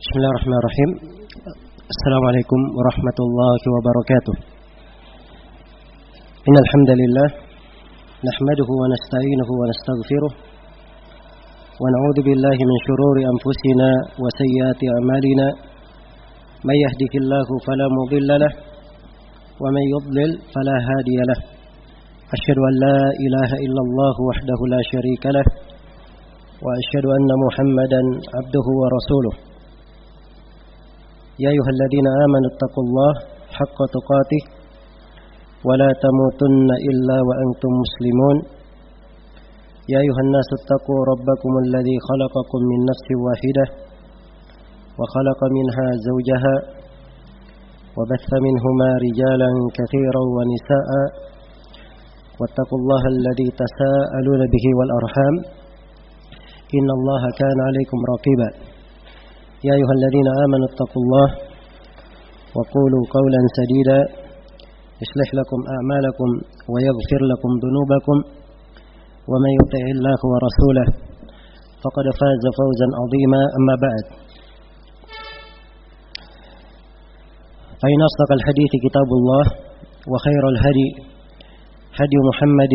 Bismillahirrahmanirrahim. Assalamualaikum warahmatullahi wabarakatuh. Innal hamdalillah nahmaduhu wa nasta'inuhu wa nastaghfiruh wa na'udzu billahi min shururi anfusina wa sayyiati a'malina. May yahdihillahu fala mudilla lahu wa may yudlil fala hadiya lahu. Asyhadu an la ilaha illallah wahdahu la syarika lahu wa asyhadu anna Muhammadan 'abduhu wa rasuluh. Ya ayyuhalladzina amanu taqullaha haqqa tuqatih wa la tamutunna illa wa antum muslimun. Ya ayyuhan nasu taqu rabbakumul ladzi khalaqakum min nafsin wahidah wa khalaqa minha zawjaha wa batha minhuma rijalan katsiran wa nisaa'a wattaqullaha alladzi tasaaluna bihi wal arham innallaha kana 'alaikum raqiba. يا أيها الذين آمنوا اتقوا الله وقولوا قولا سديدا يصلح لكم أعمالكم ويغفر لكم ذنوبكم ومن يطع الله ورسوله فقد فاز فوزا عظيما. أما بعد فإن أصدق الحديث كتاب الله وخير الهدي هدي محمد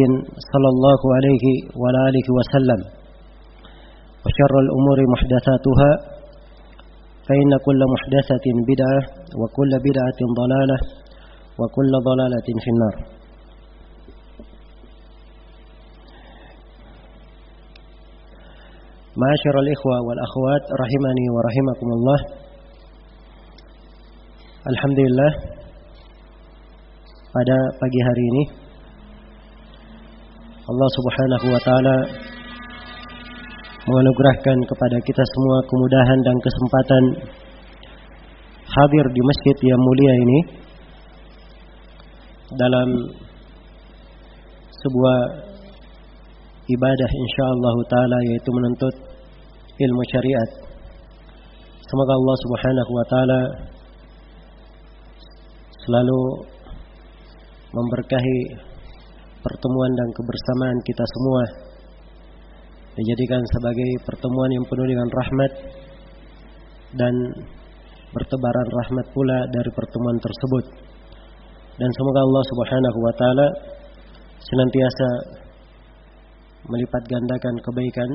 صلى الله عليه وعلى آله وسلم وشر الأمور محدثاتها فإن كل محدثة بدعة وكل بدعة ضلالة وكل ضلالة في النار. معاشر الإخوة والأخوات رحمني ورحمكم الله. Alhamdulillah, pada pagi hari ini Allah Subhanahu wa taala menganugerahkan kepada kita semua kemudahan dan kesempatan hadir di masjid yang mulia ini dalam sebuah ibadah insyaallah taala, yaitu menuntut ilmu syariat. Semoga Allah Subhanahu wa taala selalu memberkahi pertemuan dan kebersamaan kita semua, dijadikan sebagai pertemuan yang penuh dengan rahmat dan bertebaran rahmat pula dari pertemuan tersebut. Dan semoga Allah Subhanahu wa taala senantiasa melipat gandakan kebaikan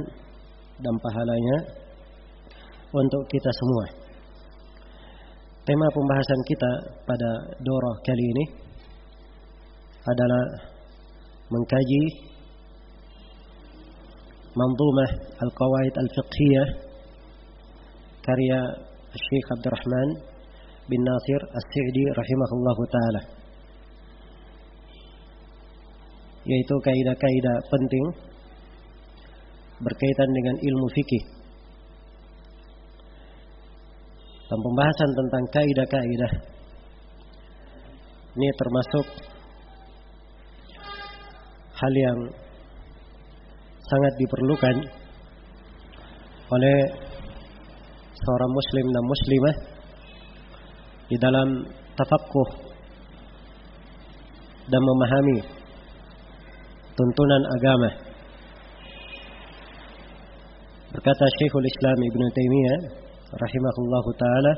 dan pahalanya untuk kita semua. Tema pembahasan kita pada daurah kali ini adalah mengkaji Manzumah Al-Qawaid Al-Fiqhiyah karya Syekh Abdurrahman bin Nasir As-Sa'di rahimahullahu taala, yaitu kaidah-kaidah penting berkaitan dengan ilmu fikih. Dan pembahasan tentang kaidah-kaidah ini termasuk hal yang sangat diperlukan oleh seorang muslim dan muslimah di dalam tafaqquh dan memahami tuntunan agama. Berkata Syekhul Islam Ibn Taimiyah rahimahullahu taala,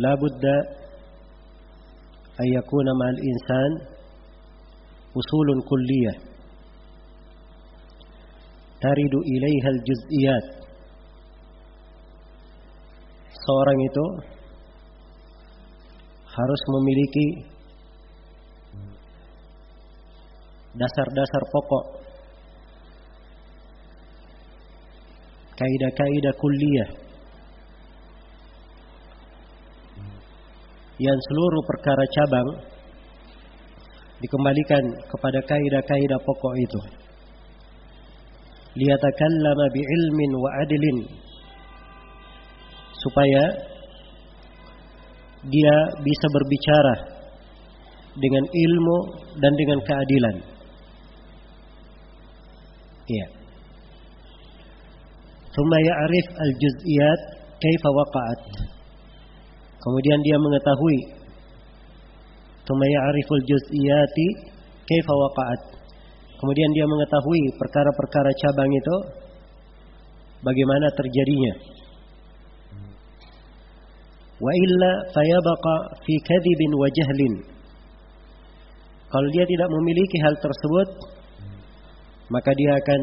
la budda an yakuna ma'al insan usulun kulliyah taridu ilaiha al-juz'iyat. Seorang itu harus memiliki dasar-dasar pokok, kaidah-kaidah kulliyah yang seluruh perkara cabang dikembalikan kepada kaidah-kaidah pokok itu. Liyatakallama bi'ilmin wa adlin, supaya dia bisa berbicara dengan ilmu dan dengan keadilan. Iya. Tsumma ya'rif al-juz'iyat kaifa waqa'at. Kemudian dia mengetahui, tsumma ya'riful juz'iyati kaifa waqa'at. Kemudian dia mengetahui perkara-perkara cabang itu bagaimana terjadinya. Wa illa fayabqa fi kadhibin wa jahlin. Kalau dia tidak memiliki hal tersebut, maka dia akan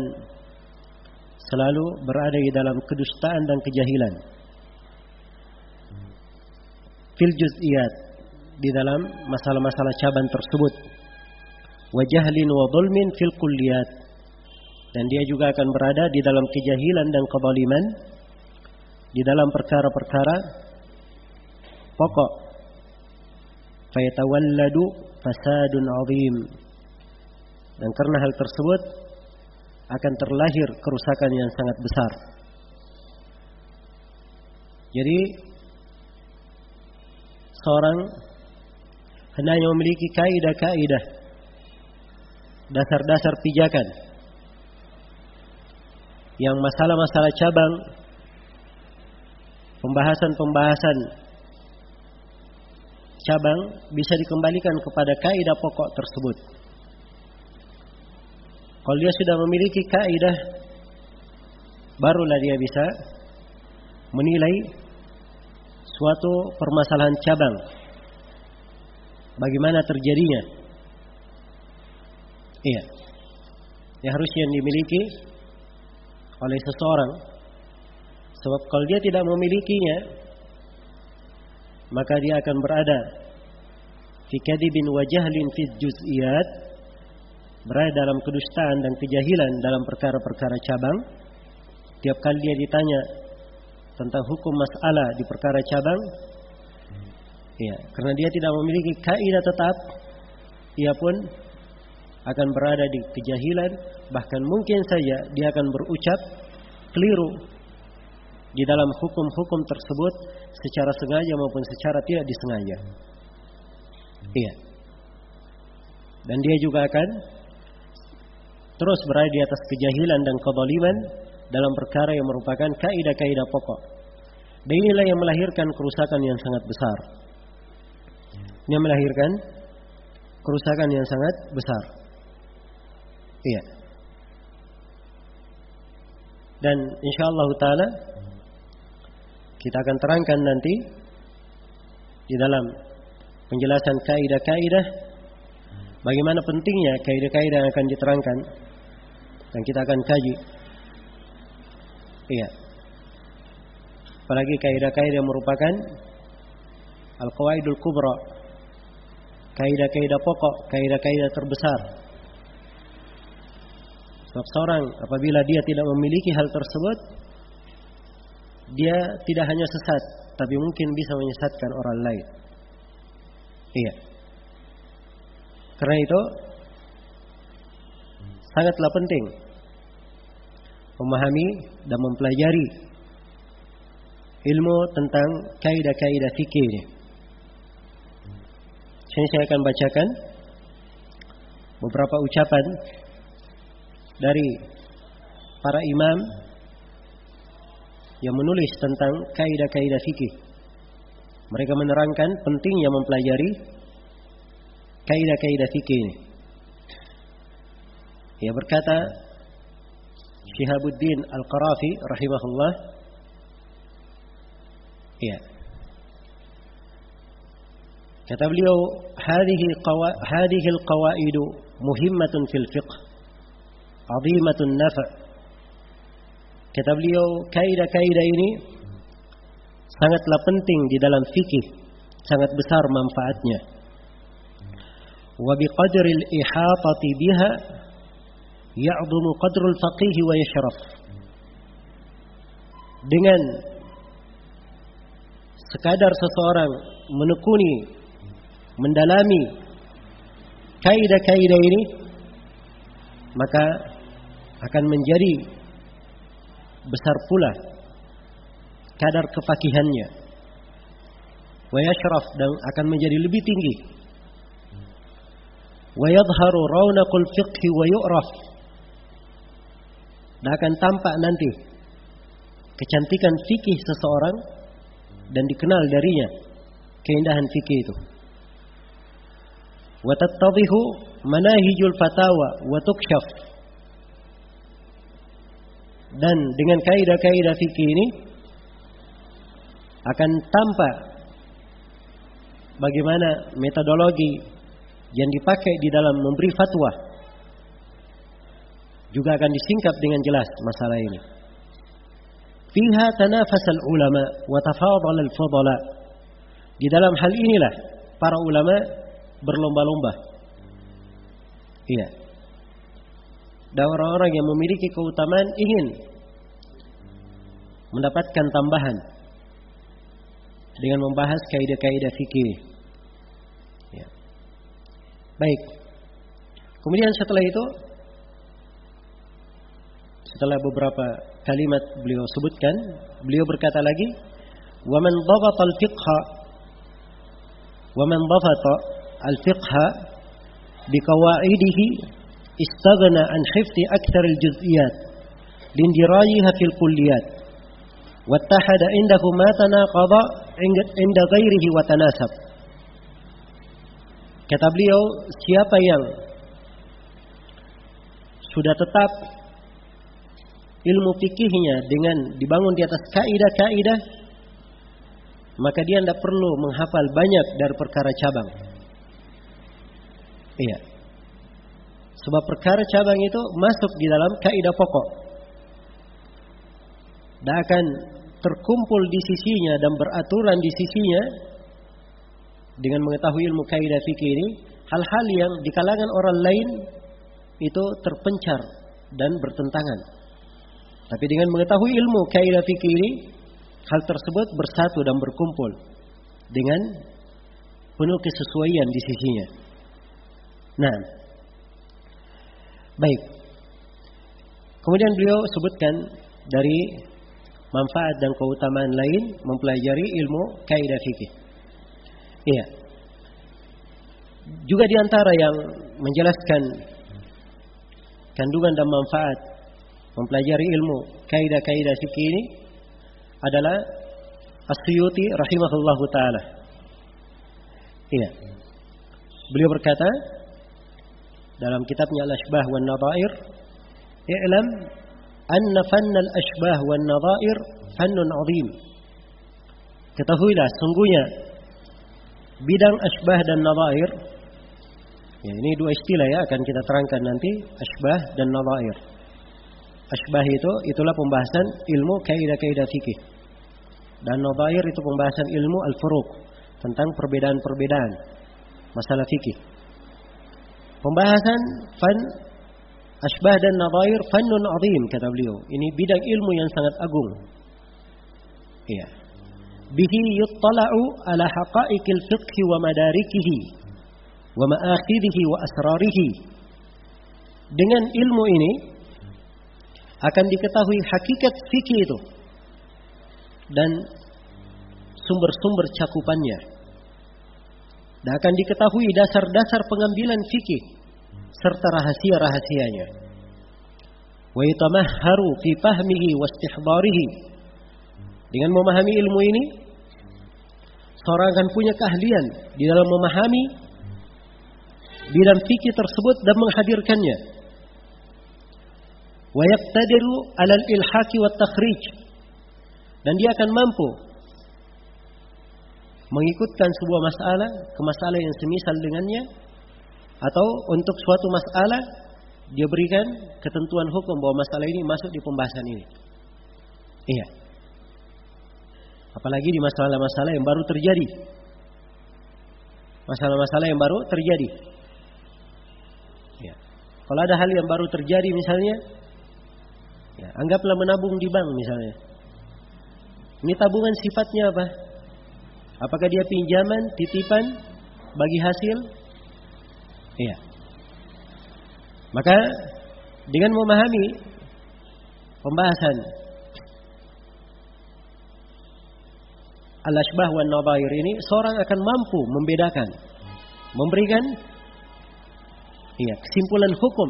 selalu berada di dalam kedustaan dan kejahilan. Fil juz'iyat, di dalam masalah-masalah cabang tersebut. Wa jahlin wa dhulmin fil kulliyat, dan dia juga akan berada di dalam kejahilan dan kezaliman di dalam perkara-perkara pokok. Fayatawalladu fasadun 'azim, dan karena hal tersebut akan terlahir kerusakan yang sangat besar. Jadi seorang hendaknya memiliki kaidah-kaidah, dasar-dasar pijakan yang masalah-masalah cabang, pembahasan-pembahasan cabang bisa dikembalikan kepada kaidah pokok tersebut. Kalau dia sudah memiliki kaidah, barulah dia bisa menilai suatu permasalahan cabang, bagaimana terjadinya. Iya, yang harusnya dimiliki oleh seseorang. Sebab kalau dia tidak memilikinya, maka dia akan berada fi kadhibin wa jahlin fi juz'iyat, berada dalam kedustaan dan kejahilan dalam perkara-perkara cabang. Tiap kali dia ditanya tentang hukum masalah di perkara cabang, ya, karena dia tidak memiliki kaidah tetap, ia pun akan berada di kejahilan. Bahkan mungkin saja dia akan berucap keliru di dalam hukum-hukum tersebut secara sengaja maupun secara tidak disengaja. Iya. Dan dia juga akan terus berada di atas kejahilan dan kezaliman dalam perkara yang merupakan kaidah-kaidah pokok. Dan inilah yang melahirkan kerusakan yang sangat besar. Ini melahirkan kerusakan yang sangat besar. Iya. Dan insyaallah taala kita akan terangkan nanti di dalam penjelasan kaidah-kaidah bagaimana pentingnya kaidah-kaidah yang akan diterangkan dan kita akan kaji. Iya. Apalagi kaidah-kaidah yang merupakan al-qawaidul kubra, kaidah-kaidah pokok, kaidah-kaidah terbesar. Sebab seorang apabila dia tidak memiliki hal tersebut, dia tidak hanya sesat, tapi mungkin bisa menyesatkan orang lain. Iya. Karena itu sangatlah penting memahami dan mempelajari ilmu tentang kaidah-kaidah fikih ini. Sini saya akan bacakan beberapa ucapan dari para imam yang menulis tentang kaidah-kaidah fikih. Mereka menerangkan pentingnya mempelajari kaidah-kaidah fikih ini. Ia berkata Syihabuddin Al-Qarafi rahimahullah, ya, kata beliau, hadhihi al-qawaid muhimmatun fil fiqh, 'azimatun naf'. Kata beliau, kaidah-kaidah ini sangatlah penting di dalam fikih, sangat besar manfaatnya. Wa biqadri al-ihatati biha ya'dhumu qadru al-faqih wa yashraf. Dengan sekadar seseorang menekuni, mendalami kaidah-kaidah ini, maka akan menjadi besar pula kadar kefakihannya, wa yashraf, dan akan menjadi lebih tinggi, wa yadhharu rawnaqul fiqh wa yu'raf, dan akan tampak nanti kecantikan fikih seseorang dan dikenal darinya keindahan fikih itu. Wa tattadhihu manahijul fatawa wa tukshaf, Dan dengan kaidah-kaidah fikih ini akan tampak bagaimana metodologi yang dipakai di dalam memberi fatwa. Juga akan disingkap dengan jelas masalah ini. Fiha tanafasal ulama wa tafadhal al-fudala. Di dalam hal inilah para ulama berlomba-lomba. Iya. Dan orang-orang yang memiliki keutamaan ingin mendapatkan tambahan dengan membahas kaidah-kaidah fikih. Ya. Baik. Kemudian setelah itu, setelah beberapa kalimat beliau sebutkan, beliau berkata lagi, "Wa man dhabata al-fiqha wa man dhabata al-fiqha biqawaidihi istaghna an hifdhi akthar al-juz'iyat lindirayiha fil kulliyat wattahada indahu ma tanaqada inda ghairihi wa tanasab." Kata beliau, siapa yang sudah tetap ilmu fikihnya dengan dibangun di atas kaidah-kaidah, maka dia tidak perlu menghafal banyak dari perkara cabang. Iya. Sebab perkara cabang itu masuk di dalam kaidah pokok. Dan akan terkumpul di sisinya dan beraturan di sisinya dengan mengetahui ilmu kaidah fikih ini, hal-hal yang di kalangan orang lain itu terpencar dan bertentangan. Tapi dengan mengetahui ilmu kaidah fikih ini, hal tersebut bersatu dan berkumpul dengan penuh kesesuaian di sisinya. Nah, baik. Kemudian beliau sebutkan dari manfaat dan keutamaan lain mempelajari ilmu kaidah fikih. Iya. Juga di antara yang menjelaskan kandungan dan manfaat mempelajari ilmu kaidah-kaidah fikih ini adalah As-Suyuti rahimahullahu taala. Iya. Beliau berkata dalam kitabnya Al-Ashbah wan Nadhair, "I'lam anna fanna al-ashbah wan nadhair fannun 'azim." Ketahuilah sungguhnya bidang ashbah dan nadhair, ya, ini dua istilah ya, akan kita terangkan nanti, ashbah dan nadhair. Ashbah itulah pembahasan ilmu kaidah-kaidah fikih. Dan nadhair itu pembahasan ilmu al-furuq, tentang perbedaan-perbedaan masalah fikih. Pembahasan fan ashbah dan nadhair fannun 'azim, kata beliau. Ini bidang ilmu yang sangat agung. Iya. Bihi yuttala'u ala haqa'iqil fiqhi wa madarikihi wa ma'akhidhihi wa asrarihi. Dengan ilmu ini akan diketahui hakikat fikih itu dan sumber-sumber cakupannya. Dan akan diketahui dasar-dasar pengambilan fikih serta rahasia-rahasianya. Wa yatamahharu fi fahmihi wa istihdarihi. Dengan memahami ilmu ini, seorang akan punya keahlian di dalam memahami bidang fikih tersebut dan menghadirkannya. Wa yaqtadiru 'ala al-ilhaqi wat takhrij. Dan dia akan mampu mengikutkan sebuah masalah ke masalah yang semisal dengannya, atau untuk suatu masalah dia berikan ketentuan hukum bahwa masalah ini masuk di pembahasan ini. Iya. Apalagi di masalah-masalah yang baru terjadi. Masalah-masalah yang baru terjadi. Ya. Kalau ada hal yang baru terjadi misalnya, ya, anggaplah menabung di bank misalnya. Ini tabungan sifatnya apa? Apakah dia pinjaman, titipan, bagi hasil? Iya. Maka dengan memahami pembahasan Al-Ashbah wan Nadhair ini, seorang akan mampu membedakan, memberikan kesimpulan hukum.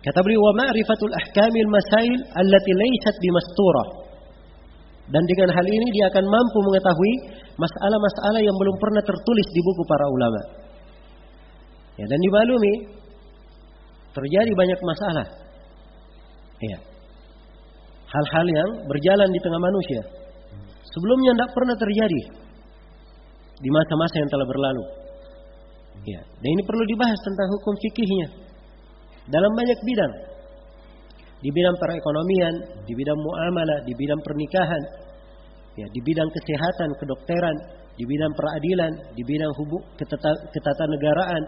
Kata beliau, wa ma'rifatul ahkamil masail allati laysat bimasturah. Dan dengan hal ini dia akan mampu mengetahui masalah-masalah yang belum pernah tertulis di buku para ulama. Ya, dan dimaklumi terjadi banyak masalah Iya. Hal-hal yang berjalan di tengah manusia sebelumnya tidak pernah terjadi di masa-masa yang telah berlalu. Ya, dan ini perlu dibahas tentang hukum fikihnya dalam banyak bidang. Di bidang perekonomian, di bidang muamalah, di bidang pernikahan, ya, di bidang kesehatan, kedokteran, di bidang peradilan, di bidang ketatanegaraan,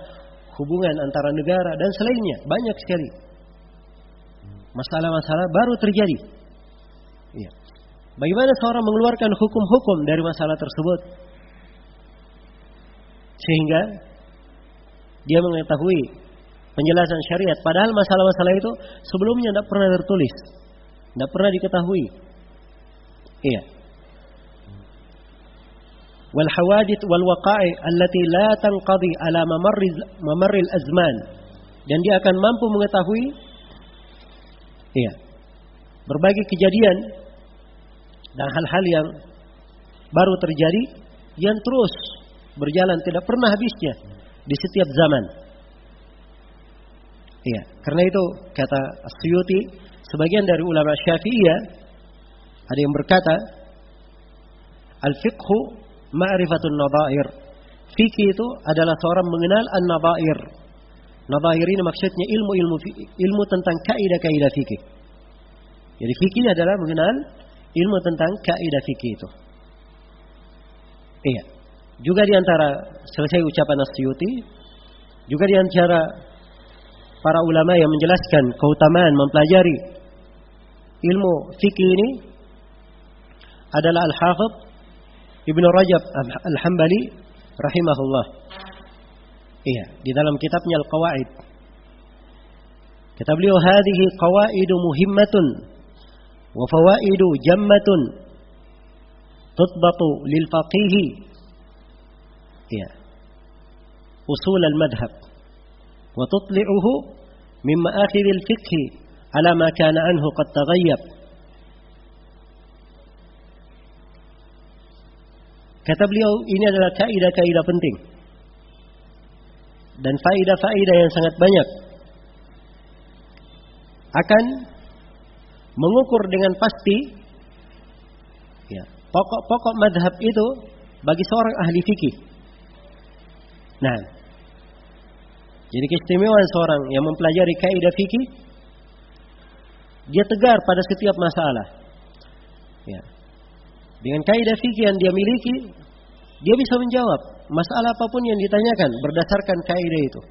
hubungan antara negara dan selainnya, banyak sekali masalah-masalah baru terjadi. Ya. Bagaimana seorang mengeluarkan hukum-hukum dari masalah tersebut sehingga dia mengetahui penjelasan syariat, padahal masalah-masalah itu sebelumnya tidak pernah tertulis, tidak pernah diketahui. Iya. Wal hawadith wal waqa'i allati la tanqadi ala mamarril azman, dan dia akan mampu mengetahui berbagai kejadian dan hal-hal yang baru terjadi yang terus berjalan tidak pernah habisnya di setiap zaman. Iya, karena itu kata As-Suyuti, sebagian dari ulama Syafi'iyah ada yang berkata, al-fiqhu ma'rifatun nadha'ir. Fikih itu adalah seorang mengenal an-nadha'ir. Nadha'ir ini maksudnya ilmu tentang kaidah-kaidah fikih. Jadi fikih adalah mengenal ilmu tentang kaidah fikih itu. Iya. Juga di antara selesai ucapan As-Suyuti, juga di antara para ulama yang menjelaskan keutamaan mempelajari ilmu fikih ini adalah Al-Hafidh Ibnu Rajab Al-Hambali rahimahullah. Iya, di dalam kitabnya Al-Qawaid. Kata beliau, "Hadhihi qawaidu muhimmatun wa fawaidu jammatun tutbatu lil faqihi." Iya. Usul al-madhab wa tutli'uhu min ma'akhir al-fiqh ala ma kana anhu qad taghayyab. Kata beliau, ini adalah kaidah-kaidah penting dan faidah-faidah yang sangat banyak, akan mengukur dengan pasti pokok-pokok madhab itu bagi seorang ahli fikih. Nah, jadi keistimewaan seorang yang mempelajari kaidah fikih, dia tegar pada setiap masalah. Ya. Dengan kaidah fikih yang dia miliki, dia bisa menjawab masalah apapun yang ditanyakan berdasarkan kaidah itu.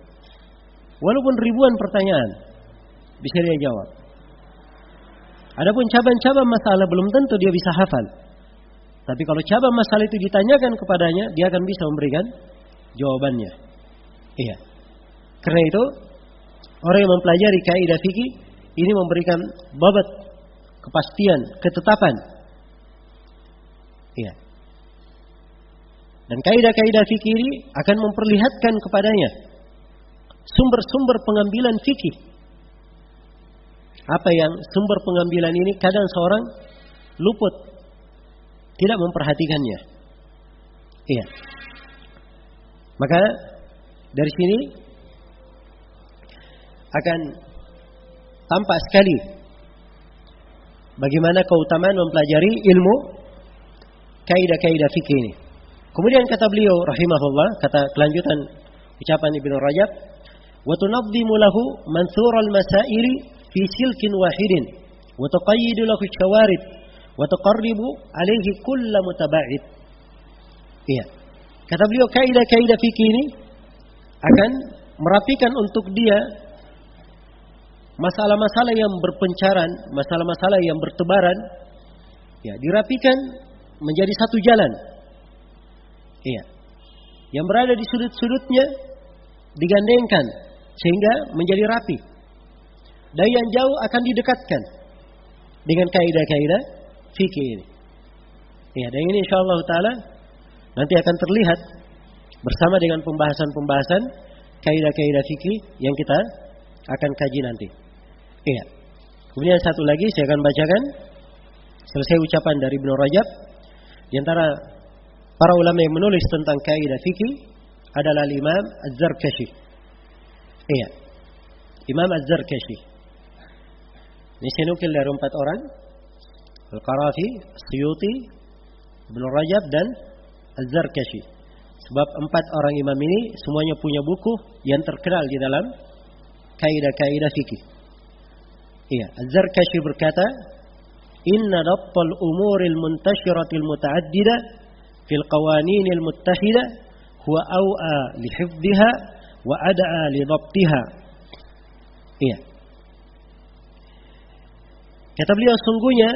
Walaupun ribuan pertanyaan, bisa dia jawab. Adapun cabang-cabang masalah belum tentu dia bisa hafal. Tapi kalau cabang masalah itu ditanyakan kepadanya, dia akan bisa memberikan jawabannya. Iya. Karena itu, orang yang mempelajari kaidah fikih ini memberikan babat, kepastian, ketetapan. Iya. Dan kaidah-kaidah fikih ini akan memperlihatkan kepadanya sumber-sumber pengambilan fikih. Apa yang sumber pengambilan ini kadang seorang luput, tidak memperhatikannya. Iya. Maka dari sini akan tampak sekali bagaimana keutamaan mempelajari ilmu kaidah-kaidah fikih ini. Kemudian kata beliau rahimahullah, kata kelanjutan ucapan Ibnu Rajab, wa tunazzimu lahu mansur al-masaili fi silkin wahidin wa tuqayyidu lahu syawarid wa tuqarribu alaihi kull mutaba'id. Iya. Kata beliau, kaidah-kaidah fikih ini akan merapikan untuk dia masalah-masalah yang berpencaran, masalah-masalah yang bertebaran, ya, dirapikan menjadi satu jalan. Iya. Yang berada di sudut-sudutnya digandengkan sehingga menjadi rapi. Dan yang jauh akan didekatkan dengan kaidah-kaidah fikih ini. Ya, dan ini insyaallah taala nanti akan terlihat bersama dengan pembahasan-pembahasan kaidah-kaidah fikih yang kita akan kaji nanti. Iya. Kemudian satu lagi saya akan bacakan selesai ucapan dari Ibnu Rajab. Di antara para ulama yang menulis tentang kaidah fikih adalah Imam Az-Zarkashi. Iya. Imam Az-Zarkashi. Ini saya nukil dari 4 orang. Al-Qarafi, Suyuti, Ibnu Rajab dan Az-Zarkashi. Sebab 4 orang imam ini semuanya punya buku yang terkenal di dalam kaidah-kaidah fikih. Iya, Az-Zarkashi berkata, "Inna dabtal umuril muntashiratil muta'addida fil qawaninil muttahida huwa aw'a li hifdhiha wa ad'a li dhabtiha." Iya. Kata beliau, sungguhnya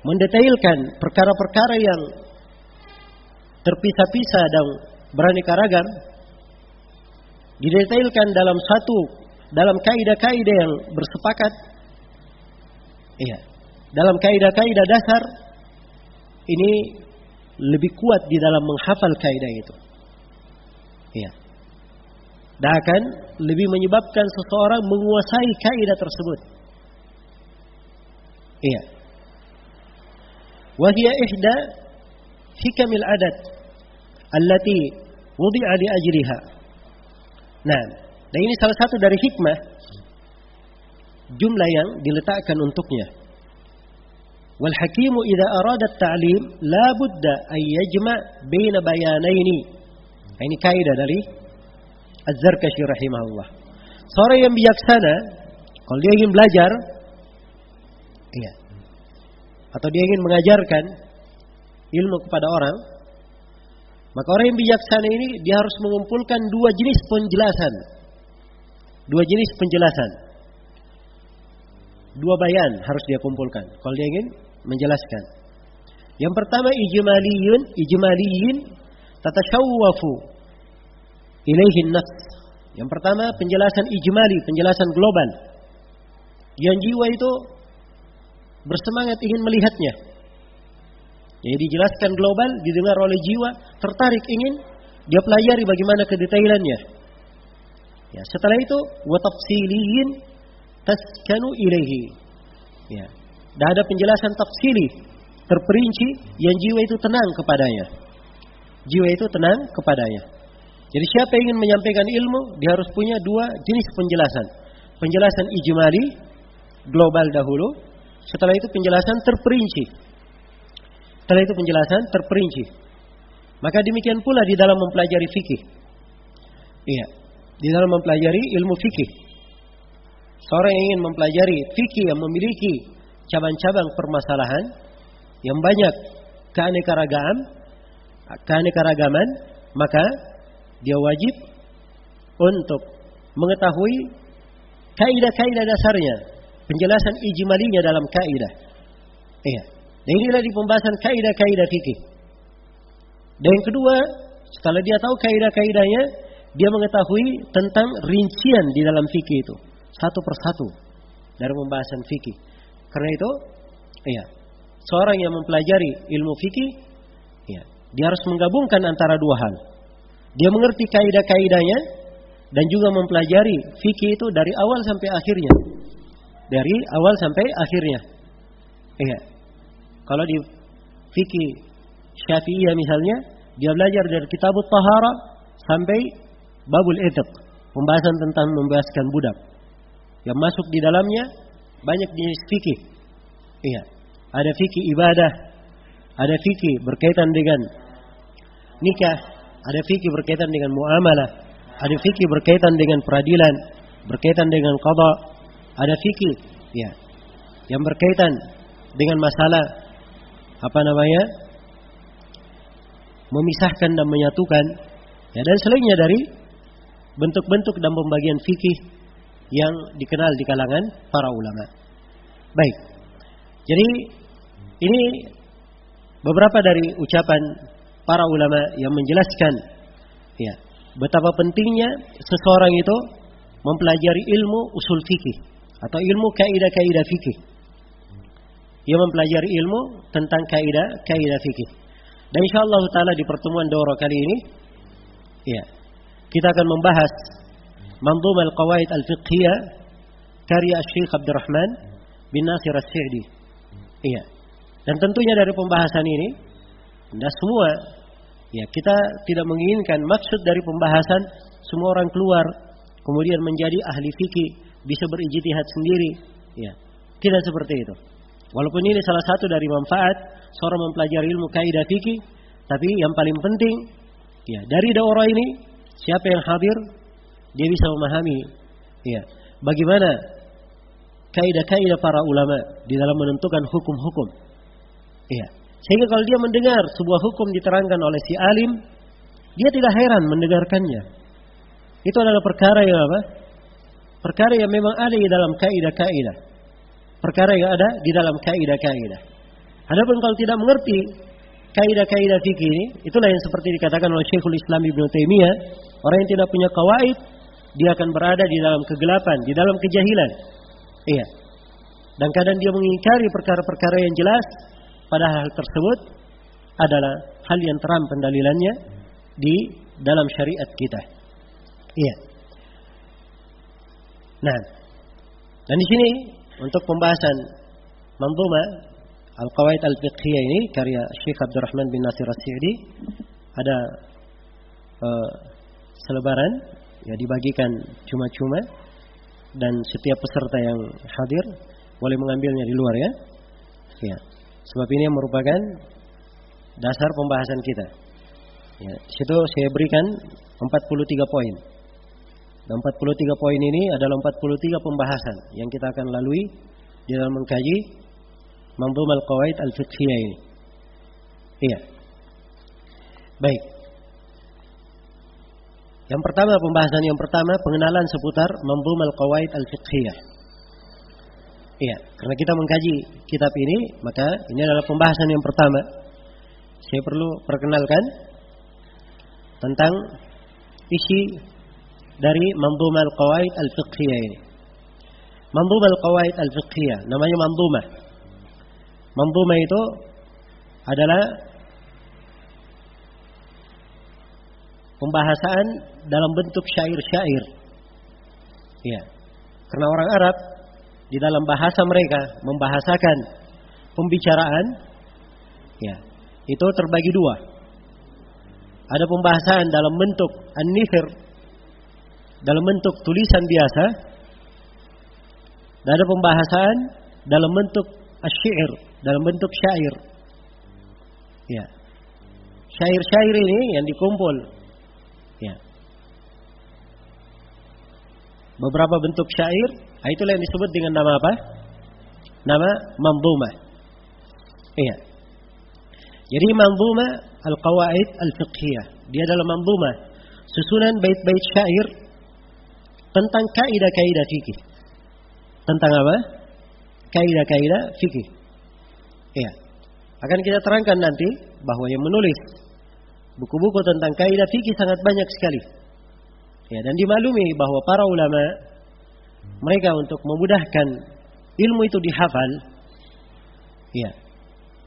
mendetailkan perkara-perkara yang terpisah-pisah dan beraneka ragam, didetailkan dalam kaidah-kaidah yang bersepakat. Iya. Dalam kaidah-kaidah dasar ini lebih kuat di dalam menghafal kaidah itu. Iya. Dan akan lebih menyebabkan seseorang menguasai kaidah tersebut. Iya. Wa hiya ihda hikamil adat allati wudi'a li ajliha. Nah, dan ini salah satu dari hikmah jumlah yang diletakkan untuknya. Wal hakimu idza arada at-ta'lim la budda an yajma' baina bayanaini. Ini kaidah dari Az-Zarkashi rahimahullah. Seorang yang bijaksana kalau dia ingin belajar, iya, atau dia ingin mengajarkan ilmu kepada orang, maka orang yang bijaksana ini dia harus mengumpulkan 2 jenis penjelasan. 2 jenis penjelasan. 2 bayan harus dia kumpulkan kalau dia ingin menjelaskan. Yang pertama ijmaliyin tatashawwafu ilaihi an-nafs. Yang pertama penjelasan ijmali, penjelasan global. Yang jiwa itu bersemangat ingin melihatnya. Jadi dijelaskan global, didengar oleh jiwa, tertarik ingin dia pelajari bagaimana kedetailannya. Ya, setelah itu wa tafsiliyin taskanu ilaihi. Ya. Dan ada penjelasan tafsili, terperinci yang jiwa itu tenang kepadanya. Jiwa itu tenang kepadanya. Jadi siapa yang ingin menyampaikan ilmu, dia harus punya 2 jenis penjelasan. Penjelasan ijmali, global dahulu. Setelah itu penjelasan terperinci. Setelah itu penjelasan terperinci. Maka demikian pula di dalam mempelajari fikih. Iya, di dalam mempelajari ilmu fikih. Seorang yang ingin mempelajari fikih yang memiliki cabang-cabang permasalahan yang banyak keanekaragaman, maka dia wajib untuk mengetahui kaidah-kaidah dasarnya, penjelasan ijmalinya dalam kaidah. Iya. Dan inilah di pembahasan kaidah-kaidah fikih. Dan yang kedua, setelah dia tahu kaidah-kaidahnya, dia mengetahui tentang rincian di dalam fikih itu, satu persatu dari pembahasan fikih. Karena itu, iya, seorang yang mempelajari ilmu fikih, iya, dia harus menggabungkan antara 2 hal. Dia mengerti kaidah-kaidahnya dan juga mempelajari fikih itu dari awal sampai akhirnya. Dari awal sampai akhirnya. Iya. Kalau di fikih Syafi'iyah misalnya, dia belajar dari Kitabut Tahara sampai Babul Idq, pembahasan tentang membebaskan budak. Yang masuk di dalamnya banyak jenis fikih. Iya. Ada fikih ibadah, ada fikih berkaitan dengan nikah, ada fikih berkaitan dengan muamalah, ada fikih berkaitan dengan peradilan, berkaitan dengan qada, ada fikih ya yang berkaitan dengan masalah memisahkan dan menyatukan, ya, dan selainnya dari bentuk-bentuk dan pembagian fikih yang dikenal di kalangan para ulama. Baik. Jadi ini beberapa dari ucapan para ulama yang menjelaskan, ya, betapa pentingnya seseorang itu mempelajari ilmu usul fikih atau ilmu kaidah-kaidah fikih. Ia mempelajari ilmu tentang kaidah-kaidah fikih. Dan insyaallah taala di pertemuan daurah kali ini, ya, kita akan membahas Manzumah al-Qawaid al-Fiqhiyah karya Syekh Abdurrahman bin Nasir As-Sa'di. Iya. Dan tentunya dari pembahasan ini, tidak semua, ya, kita tidak menginginkan maksud dari pembahasan semua orang keluar kemudian menjadi ahli fikih, bisa berijtihad sendiri, Ya, tidak seperti itu. Walaupun ini salah satu dari manfaat seorang mempelajari ilmu kaidah fikih, tapi yang paling penting, ya, dari daurah ini siapa yang hadir, dia bisa memahami, ya, bagaimana kaidah-kaidah para ulama di dalam menentukan hukum-hukum. Ya, sehingga kalau dia mendengar sebuah hukum diterangkan oleh si alim, dia tidak heran mendengarkannya. Itu adalah perkara yang apa? Perkara yang memang ada di dalam kaidah-kaidah. Perkara yang ada di dalam kaidah-kaidah. Adapun kalau tidak mengerti kaidah-kaidah fikih ini, itulah yang seperti dikatakan oleh Syekhul Islam Ibnu Taimiyah, orang yang tidak punya qawaid, dia akan berada di dalam kegelapan, di dalam kejahilan. Iya. Dan kadang dia mengingkari perkara-perkara yang jelas, padahal hal tersebut adalah hal yang terang pendalilannya di dalam syariat kita. Iya. Nah, dan di sini untuk pembahasan Manzumah Al-Qawaid Al-Fiqhiyah ini karya Syekh Abdurrahman bin Nasir As-Sa'di, ada selebaran ya, dibagikan cuma-cuma, dan setiap peserta yang hadir boleh mengambilnya di luar ya. Ya. Sebab ini yang merupakan dasar pembahasan kita. Ya, situ saya berikan 43 poin. Dan 43 poin ini adalah 43 pembahasan yang kita akan lalui di dalam mengkaji Manzumah Al-Qawaid Al-Fiqhiyah ini. Iya. Baik. Yang pertama, pembahasan yang pertama, pengenalan seputar Manzumah Al-Qawaid Al-Fiqhiyah. Iya, karena kita mengkaji kitab ini, maka ini adalah pembahasan yang pertama. Saya perlu perkenalkan tentang isi dari Manzumah Al-Qawaid Al-Fiqhiyah ini. Manzumah Al-Qawaid Al-Fiqhiyah, namanya Manzumah. Manzumah itu adalah pembahasan dalam bentuk syair-syair. Ya. Karena orang Arab di dalam bahasa mereka membahasakan pembicaraan, ya, itu terbagi dua. Ada pembahasan dalam bentuk an-nithir, dalam bentuk tulisan biasa, dan ada pembahasan dalam bentuk asy-syair, dalam bentuk syair. Ya. Syair-syair ini yang dikumpul, ya, beberapa bentuk syair, itulah yang disebut dengan nama apa? Nama Manzumah. Iya. Jadi Manzumah Al-Qawaid Al-Fiqhiyah, dia adalah manzumah, susunan bait-bait syair tentang kaidah-kaidah fikih. Tentang apa? Kaidah-kaidah fikih. Iya. Akan kita terangkan nanti bahwa yang menulis buku-buku tentang kaidah fikih sangat banyak sekali. Ya, dan dimaklumi bahwa para ulama mereka untuk memudahkan ilmu itu dihafal, ya,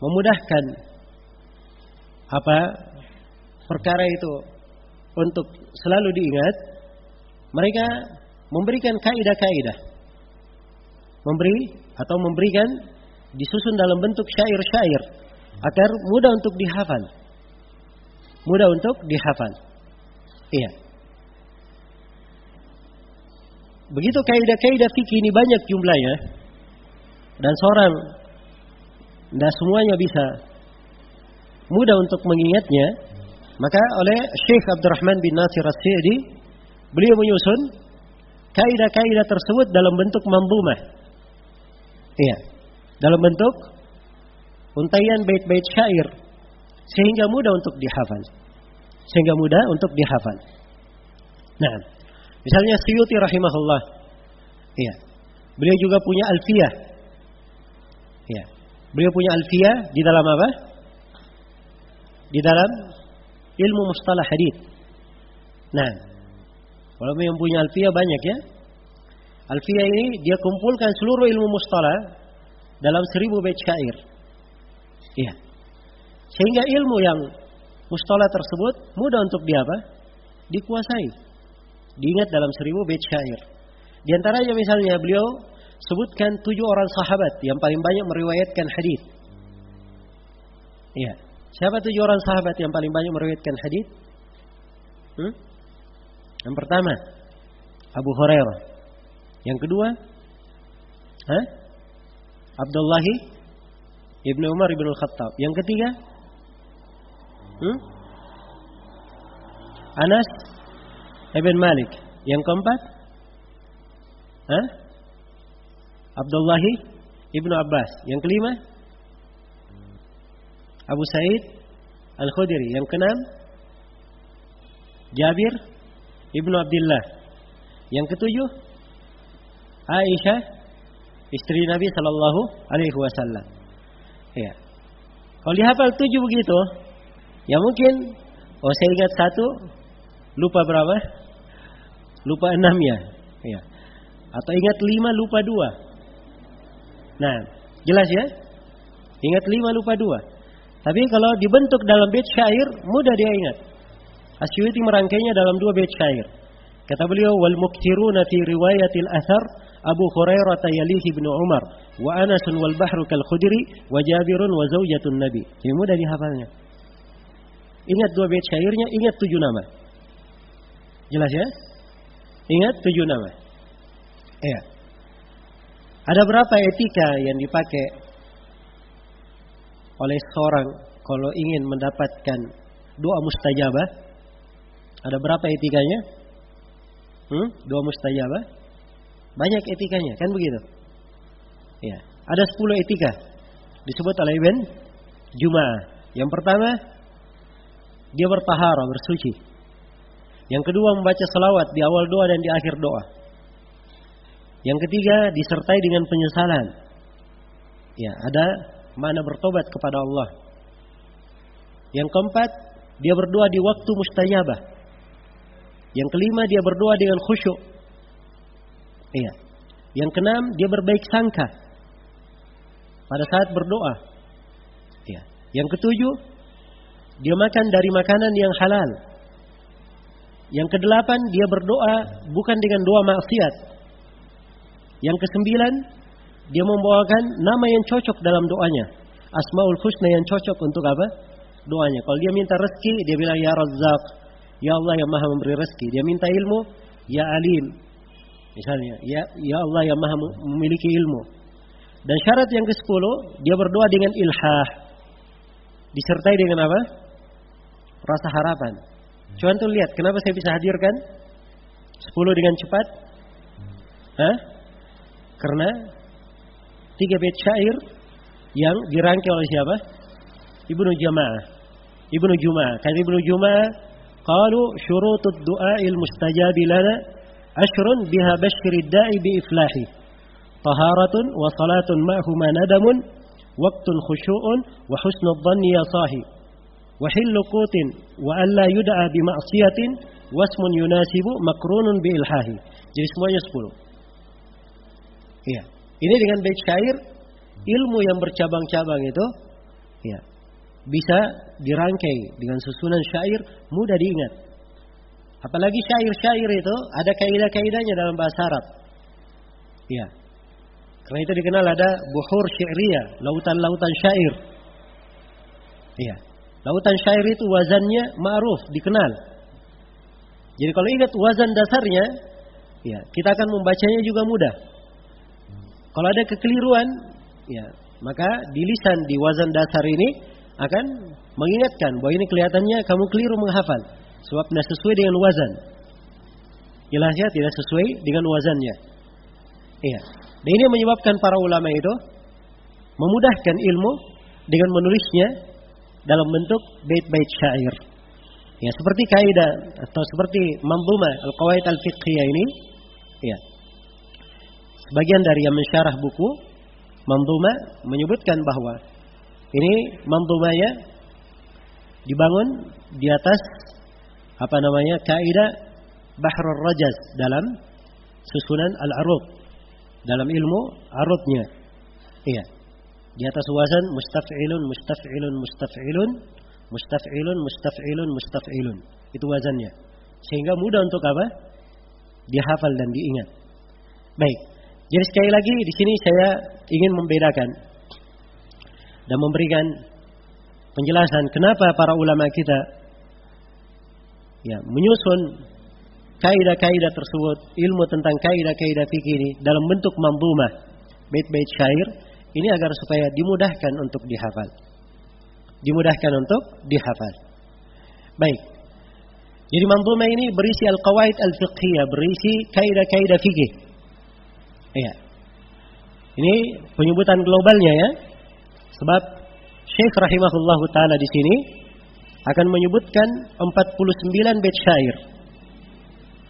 memudahkan apa perkara itu untuk selalu diingat, mereka memberikan kaidah-kaidah, memberikan disusun dalam bentuk syair-syair agar mudah untuk dihafal, Iya. Begitu kaidah-kaidah fikih ini banyak jumlahnya, dan seorang tidak semuanya bisa mudah untuk mengingatnya, maka oleh Syekh Abdurrahman bin Nasir As-Sa'di, beliau menyusun kaidah-kaidah tersebut dalam bentuk manzumah. Iya, dalam bentuk untaian bait-bait syair, sehingga mudah untuk dihafal. Nah, misalnya Suyuti rahimahullah, iya, beliau juga punya alfiyah. Iya, beliau punya alfiyah di dalam apa? Di dalam ilmu mustalah hadits. Nah, kalau yang punya alfiyah banyak ya. Alfiyah ini dia kumpulkan seluruh ilmu mustalah dalam 1000 bait syair. Iya. Sehingga ilmu yang mustalah tersebut mudah untuk dikuasai. Diingat dalam 1000 bait syair. Di antaranya misalnya beliau sebutkan 7 orang sahabat yang paling banyak meriwayatkan hadis. Iya. Siapa 7 orang sahabat yang paling banyak meriwayatkan hadis? Yang pertama, Abu Hurairah. Yang kedua, Abdullah ibnu Umar ibnu Khattab. Yang ketiga, Anas ibn Malik. Yang keempat, Abdullah ibnu Abbas. Yang kelima, Abu Sa'id Al-Khudri. Yang keenam, Jabir ibnu Abdullah. Yang ketujuh, Aisyah istri Nabi Sallallahu Alaihi Wasallam. Ya. Kalau dihafal 7 begitu, ya mungkin, saya ingat 1, lupa berapa? Lupa 6 ya. Ya. Atau ingat 5, lupa 2. Nah, jelas ya? Ingat 5, lupa 2. Tapi kalau dibentuk dalam bait syair, mudah dia ingat. Asyuti merangkainya dalam 2 bait syair. Kata beliau, wal muktiruna fi riwayatil athar Abu Hurairah yalihi ibnu Umar wa Anas wal bahru kal Khudri wa Jabirun wa zaujatun Nabi. Jadi mudah dihafalnya. Ingat 2 bait syairnya, ingat 7 nama. Jelas ya? Ingat 7 nama. Iya. Ada berapa etika yang dipakai oleh seorang kalau ingin mendapatkan doa mustajabah? Ada berapa etikanya? Doa mustajabah? Banyak etikanya, kan begitu? Ya, ada 10 etika disebut oleh Ibn Juma'ah. Yang pertama, dia bertaharah, bersuci. Yang kedua, membaca salawat di awal doa dan di akhir doa. Yang ketiga, disertai dengan penyesalan. Ya, ada makna bertobat kepada Allah. Yang keempat, dia berdoa di waktu mustajabah. Yang kelima, dia berdoa dengan khusyuk. Iya. Yang keenam, dia berbaik sangka pada saat berdoa. Iya. Yang ketujuh, dia makan dari makanan yang halal. Yang kedelapan, dia berdoa bukan dengan doa maksiat. Yang kesembilan, dia membawakan nama yang cocok dalam doanya. Asmaul Husna yang cocok untuk apa? Doanya. Kalau dia minta rezeki, dia bilang ya Razzaq, ya Allah yang Maha memberi rezeki. Dia minta ilmu, ya Alim. Misalnya, ya Allah yang Maha memiliki ilmu. Dan syarat yang ke-10, dia berdoa dengan ilhah. Disertai dengan apa? Rasa harapan. Coba antum lihat, kenapa saya bisa hadirkan 10 dengan cepat? Karena 3 bait syair yang dirangkai oleh siapa? Ibnu Juma'ah. Kan Ibnu Juma'ah, qalu syurutud du'ail mustajabi lana ashrun biha basyirid da'i bi iflahi. Taharatun wa salatun ma'huma nadamun waqtun khusyu'un wa husnul dhanni ya sahi. Wa hillu qutin wa alla yud'a bi ma'siyatin wasmun yunasibu makrunun bi ilhahi. Jadi semuanya 10. Iya. Ini dengan bait syair, ilmu yang bercabang-cabang itu ya, bisa dirangkai dengan susunan syair, mudah diingat. Apalagi syair-syair itu ada kaidah-kaidahnya dalam bahasa Arab. Ya. Karena itu dikenal ada buhur syi'riyah, lautan-lautan syair. Iya. Lautan syair itu wazannya ma'ruf, dikenal. Jadi kalau ingat wazan dasarnya, ya, kita akan membacanya juga mudah. Kalau ada kekeliruan, ya, maka di lisan di wazan dasar ini akan mengingatkan bahwa ini kelihatannya kamu keliru menghafal sebab tidak sesuai dengan wazan. Jelas ya, tidak sesuai dengan wazannya. Iya. Dan ini menyebabkan para ulama itu memudahkan ilmu dengan menulisnya dalam bentuk bait-bait syair. Ya, seperti kaidah atau seperti manzumah al-qawaid al-fiqhiyah ini, ya. Sebagian dari yang mensyarah buku manzumah menyebutkan bahwa ini manzumahnya dibangun di atas kaidah Bahrul Rajaz dalam susunan al-arud, dalam ilmu arudnya. Iya. Di atas wazan mustaf'ilun mustaf'ilun mustaf'ilun mustaf'ilun mustaf'ilun mustaf'ilun. Itu wazannya. Sehingga mudah untuk apa? Dihafal dan diingat. Baik. Jadi sekali lagi di sini saya ingin membedakan dan memberikan penjelasan kenapa para ulama kita ya menyusun kaidah-kaidah tersebut, ilmu tentang kaidah-kaidah fikih ini dalam bentuk manzumah, bait-bait syair. Ini agar supaya dimudahkan untuk dihafal. Dimudahkan untuk dihafal. Baik. Jadi manzumah ini berisi al-qawaid al-fiqhiyah, berisi kaidah-kaidah fikih. Iya. Ini penyebutan globalnya ya. Sebab Syekh rahimahullahu taala di sini akan menyebutkan 49 bait syair.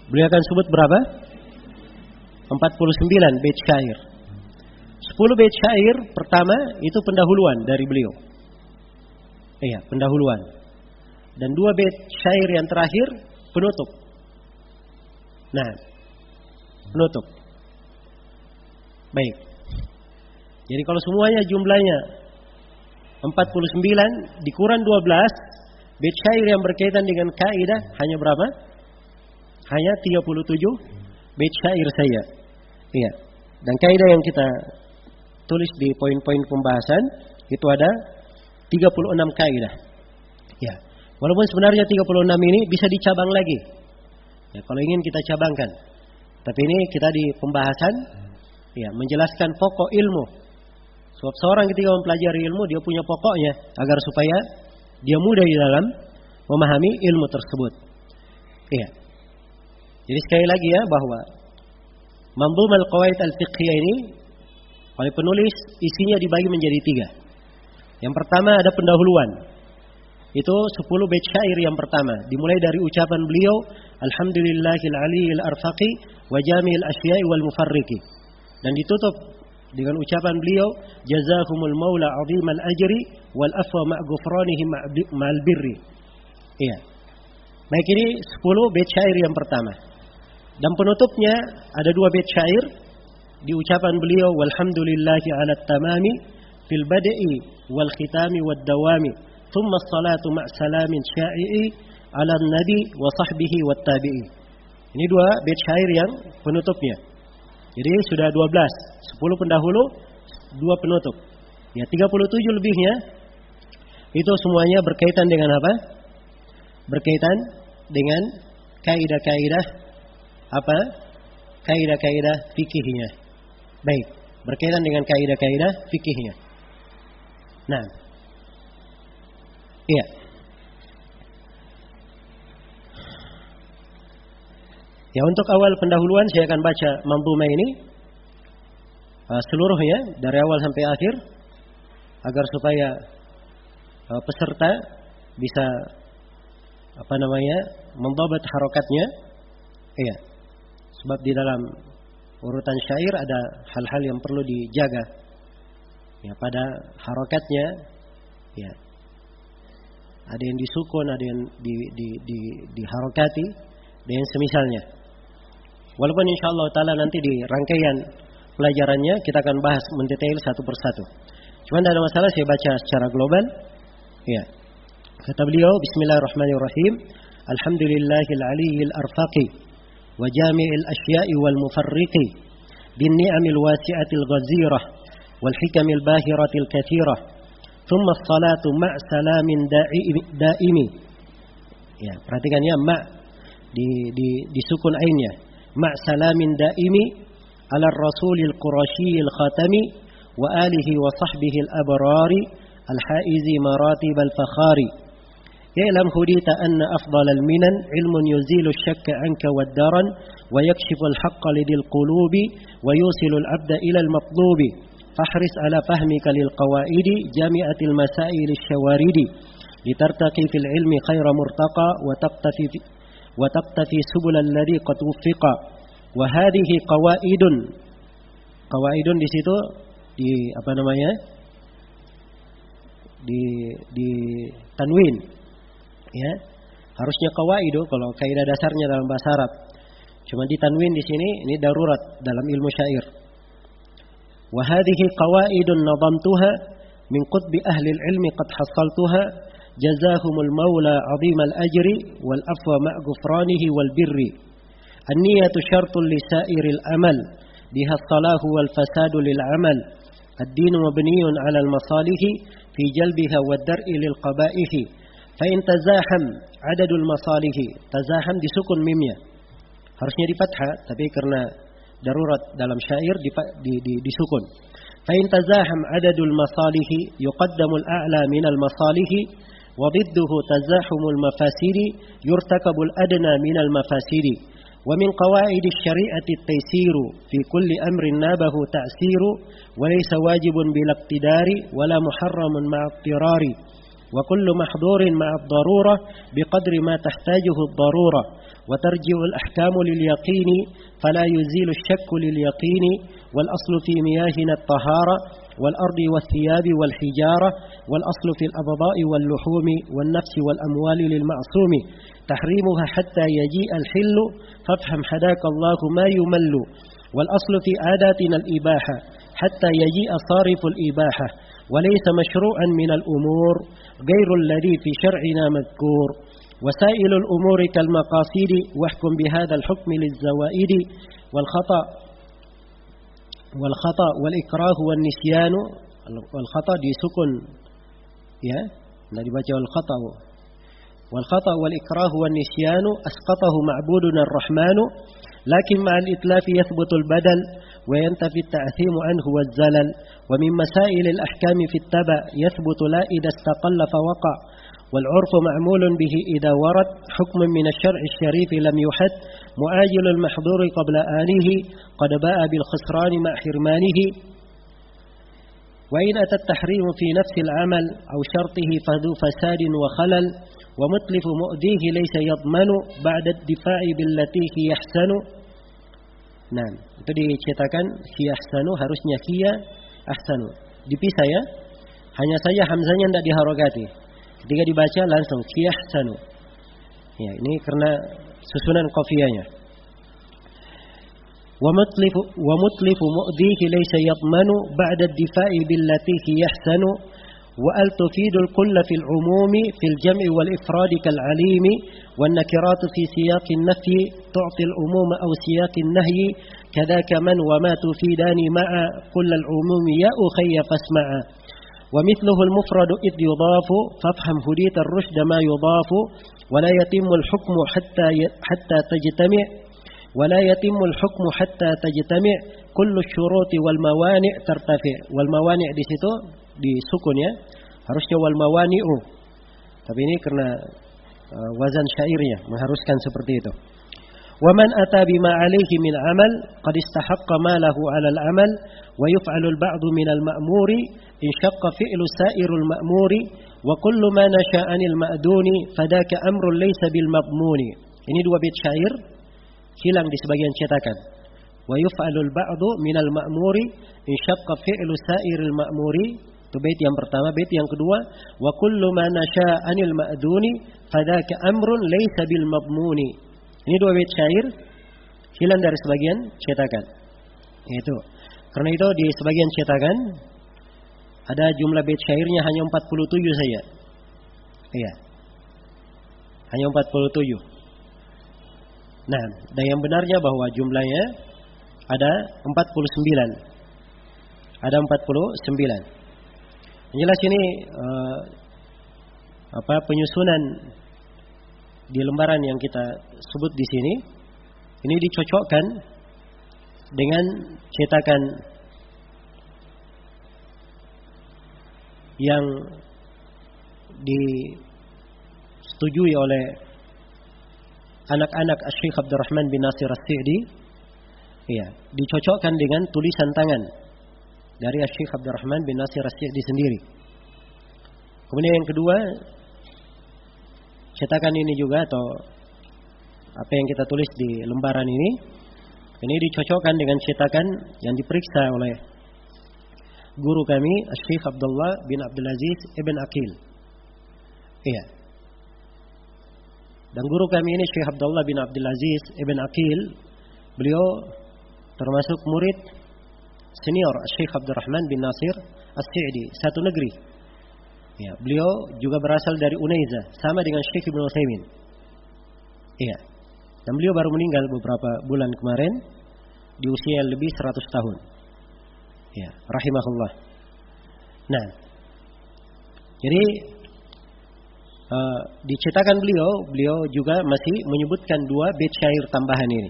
Beliau akan sebut berapa? 49 bait syair. 10 bait syair pertama itu pendahuluan dari beliau. Iya, pendahuluan. Dan 2 bait syair yang terakhir penutup. Nah, penutup. Baik. Jadi kalau semuanya jumlahnya 49 dikurang 12, bait syair yang berkaitan dengan kaidah hanya berapa? Hanya 37 bait syair saja. Iya. Dan kaidah yang kita tulis di poin-poin pembahasan itu ada 36 kaidah. Ya. Walaupun sebenarnya 36 ini bisa dicabang lagi. Ya, kalau ingin kita cabangkan. Tapi ini kita di pembahasan ya, menjelaskan pokok ilmu. Sebab seorang ketika mempelajari ilmu dia punya pokoknya agar supaya dia mudah di dalam memahami ilmu tersebut. Iya. Jadi sekali lagi ya bahwa Manzum al-Qawaid al-Fiqhiyah ini oleh penulis isinya dibagi menjadi 3. Yang pertama ada pendahuluan. Itu 10 bait syair yang pertama. Dimulai dari ucapan beliau, Alhamdulillahil aliyil arfaqi wa jami'il asya'i wal mufarriqi. Dan ditutup dengan ucapan beliau, Jazakumul maula azimal ajri wal afwa ma'gufranihi ma'al birri. Iya. Baik, ini 10 bait syair yang pertama. Dan penutupnya ada 2 bait syair di ucapan beliau, Walhamdulillahi ala tamami fil bada'i wal khitami wad dawami. Thumma as-salatu ma'salamin sya'i'i ala nabi wa sahbihi wat tabi'i. Ini 2 bait syair yang penutupnya. Jadi sudah 12, 10 pendahulu, 2 penutup. Ya, 37 lebihnya itu semuanya berkaitan dengan apa? Berkaitan dengan kaidah-kaidah apa? Kaidah-kaidah fikihnya. Baik, berkaitan dengan kaidah-kaidah fikihnya. Nah, iya. Ya, untuk awal pendahuluan saya akan baca manzumah ini seluruhnya dari awal sampai akhir agar supaya peserta bisa mendhabat harokatnya. Iya. Sebab di dalam urutan syair ada hal-hal yang perlu dijaga. Ya, pada harokatnya ya. Ada yang disukun, ada yang diharokati, dan yang semisalnya. Walaupun insyaallah taala nanti di rangkaian pelajarannya kita akan bahas mendetail satu persatu. Cuma tidak ada masalah, saya baca secara global. Ya. Kata beliau, Bismillahirrahmanirrahim. Alhamdulillahil aliyyil arfaqi wa jami'il asya'i wal mufarriqi bin ni'amil wasi'atil ghazirah wal hikamil bahiratil kathirah. Thumma as-salatu ma' salamin daimi. Ya, perhatikan ya, ma' di sukun ainnya. Ma' salamin daimi ala rasulil qurasyil khatami wa alihi wa sahbihi al-abrari al-haizi maratib al-fakhari. Ya'lam hudita anna afdalal minan ilmun yuzilu syakka anka wad-daran wa yakshifu al-haqqa lidil qulubi wa yusilu al-abda ila al-maqlubi. Fahris ala fahmika lil qawaidi jami'atil masail asy-syawaridi litartaqi fil ilmi khaira murtaqa wa taqtafi subul alladhi qad wuffiqa wa hadhihi qawaidun di situ di tanwin ya, harusnya qawaidu kalau kaidah dasarnya dalam bahasa Arab, cuma di tanwin di sini, ini darurat dalam ilmu syair. Wa hadhihi qawaidun nadamtuha min qutbi ahli al-ilmi qad hassaltuha jazahumul maula 'azimal ajri wal afwa ma' ghufranihi wal birri. An-niyatu syartun li sa'iril amal biha as-salahu wal fasadu lil 'amal. Ad-din mabniun 'ala al-masalihi fi jalbiha wad dar'i lil qaba'ihi. Fa in tazaham 'adadul masalihi, tazaham disukun mimnya. Harusnya di fathah, tapi karena darurat dalam syair disukun. فإن تزاحم عدد المصالح يقدم الأعلى من المصالح وضده تزاحم المفاسد يرتكب الأدنى من المفاسد ومن قواعد الشريعة التيسير في كل أمر نابه تعسير وليس واجب بلا اقتدار ولا محرم مع اضطرار وكل محظور مع الضرورة بقدر ما تحتاجه الضرورة وترجع الأحكام لليقين فلا يزيل الشك لليقين والأصل في مياهنا الطهارة والأرض والثياب والحجارة والأصل في الأبضاء واللحوم والنفس والأموال للمعصوم تحريمها حتى يجيء الحل فافهم حداك الله ما يمل والأصل في عاداتنا الإباحة حتى يجيء صارف الإباحة وليس مشروعا من الأمور غير الذي في شرعنا مذكور وسائل الأمور كالمقاصد واحكم بهذا الحكم للزوائد والخطأ والإكراه والنسيان والخطأ دي سكن ya tidak dibaca والخطأ والإكراه والنسيان أسقطه معبودنا الرحمن لكن مع الإتلاف يثبت البدل وينتفي التأثيم عنه والزلل ومن مسائل الأحكام في التبع يثبت لا إذا استقل فوقع والعرف معمول به إذا ورد حكم من الشرع الشريف لم يحد معاجل المحظور قبل آنه قد باء بالخسران مع حرمانه وإن أتى التحريم في نفس العمل أو شرطه فذو فساد وخلل ومتلف مؤذيه ليس يضمن بعد الدفاع بالتي هي أحسن. Nah, itu dicetakan hi ahsanu harusnya hiya ahsanu. Dipisah ya. Hanya saja hamzanya tidak diharokati. Ketika dibaca langsung hi ahsanu. Ya, ini karena susunan qafiyahnya. ومتلف مؤذيه ليس يضمن بعد الدفاع بالتي هي أحسن وأل تفيد الكل في العموم في الجمع والإفراد كالعليم والنكرات في سياق النفي تعطي العموم أو سياق النهي كذاك من وما تفيدان مع كل العموم يا أخي فاسمع ومثله المفرد إذ يضاف فافهم هديت الرشد ما يضاف ولا يتم الحكم حتى تجتمع ولا يتم الحكم حتى تجتمع كل الشروط والموانع ترتفع والموانع di situ disukun ya harusnya wal mawani'u tapi ini karena wazan syairnya mengharuskan seperti itu wa man ata bima alayhi min amal qad istahaqqa ma lahu 'ala al-amal wa yuf'alu al-ba'd min al-ma'muri in shaqqa fi'lu sa'irul ma'muri wa kullu ma nasha'a 'anil ma'duni fadaka amrun laysa bil madmuni ini dua bait syair hilang di sebagian cetakan. Wa yuf'alul ba'du minal ma'muri in syaqqa fi'lu sa'iril ma'muri. Itu bait yang pertama, bait yang kedua, wa kullu ma nasha'a 'anil ma'duni fadaka amrun laysa bil madmuni. Ini dua bait syair hilang dari sebagian cetakan. Itu. Karena itu di sebagian cetakan ada jumlah bait syairnya hanya 47 saja. Iya. Hanya 47. Nah, dan yang benarnya bahwa jumlahnya ada 49. Ada 49. Yang jelas ini penyusunan di lembaran yang kita sebut di sini ini dicocokkan dengan cetakan yang disetujui oleh anak-anak Syekh Abdurrahman bin Nasir As-Sa'di, ya, dicocokkan dengan tulisan tangan dari Syekh Abdurrahman bin Nasir As-Sa'di sendiri. Kemudian yang kedua, cetakan ini juga atau apa yang kita tulis di lembaran ini dicocokkan dengan cetakan yang diperiksa oleh guru kami Syekh Abdullah bin Abdul Aziz Ibn Aqil. Iya. Dan guru kami ini Syekh Abdullah bin Abdul Aziz Ibn Aqil, beliau termasuk murid senior Syekh Abdurrahman bin Nasir As-Sa'di, satu negeri. Ya, beliau juga berasal dari Unaiza, sama dengan Syekh Ibnu Utsaimin. Iya. Dan beliau baru meninggal beberapa bulan kemarin di usia lebih 100 tahun. Ya, rahimahullah. Nah, jadi di cetakan beliau juga masih menyebutkan dua bait syair tambahan ini.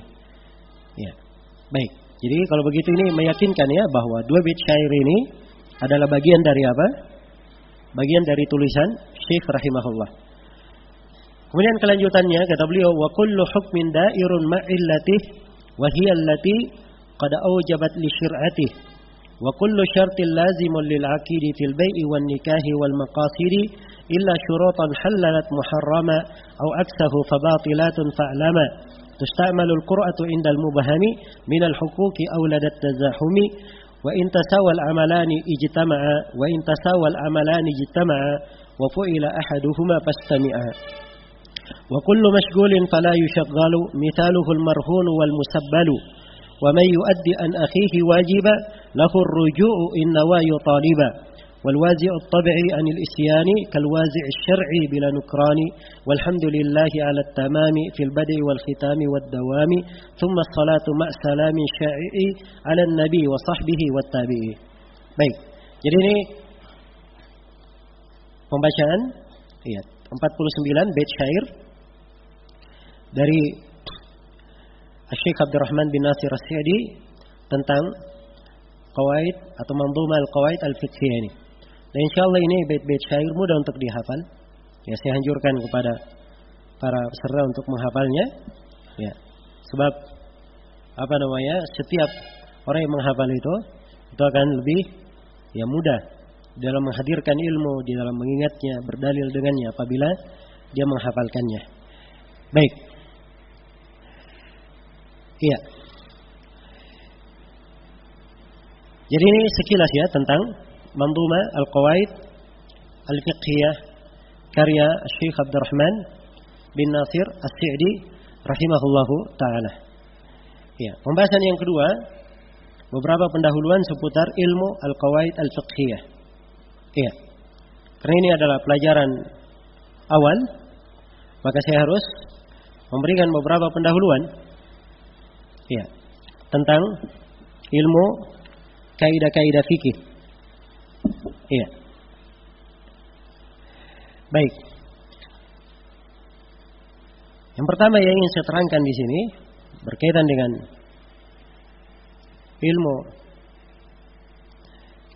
Ya, baik. Jadi kalau begitu ini meyakinkan ya bahwa dua bait syair ini adalah bagian dari apa? Bagian dari tulisan Syekh rahimahullah. Kemudian kelanjutannya kata beliau wa kullu hukmin da'irun ma'illatih wa hiya allati qad awjabat li syir'atih wa kullu syartin lazimun lil 'aqidi fil bai'i wan nikahi wal maqasidi illa syuratan halalat muharrama aw aksahu fabatilatun fa'lama tusta'malu al-qur'atu indal mubahami min al-huquqi aw ladat tazahumi wa in tasawa al-amalani ijtama'a wa in tasawa al-amalani ijtama'a wa fu'ila ahaduhuma fastami'a wa kullu mashghulin fala yushaghalu mithaluhu al-marhun wal musabbalu wa man yu'addi an akhihi wajiba lahu ar-ruju'u in nawa yutaliba والوازع الطبعي عن الإسيان كالوازع الشرعي بلا نكران والحمد لله على التمام في البدء والختام والدوام ثم الصلاة مع سلام شائع على النبي وصحبه والتابعين. Baik, jadi ini pembacaan 49 bait syair dari Syekh Abdurrahman bin Nasir As-Sa'di tentang qawaid atau manzumah al-qawaid al-fiqhiyah ini. Dan insyaallah ini bait-bait syair mudah untuk dihafal. Ya, saya anjurkan kepada para peserta untuk menghafalnya. Ya. Sebab setiap orang yang menghafal itu akan lebih mudah dalam menghadirkan ilmu, di dalam mengingatnya, berdalil dengannya apabila dia menghafalkannya. Baik. Iya. Jadi ini sekilas ya tentang Manzumah Al-Qawaid Al-Fiqhiyah karya Syekh Abdurrahman bin Nasir As-Sa'di rahimahullahu taala. Ya, pembahasan yang kedua, beberapa pendahuluan seputar ilmu Al-Qawaid Al-Fiqhiyah. Ya. Karena ini adalah pelajaran awal, maka saya harus memberikan beberapa pendahuluan ya tentang ilmu kaidah-kaidah fikih. Iya. Baik. Yang pertama yang ingin saya terangkan di sini berkaitan dengan ilmu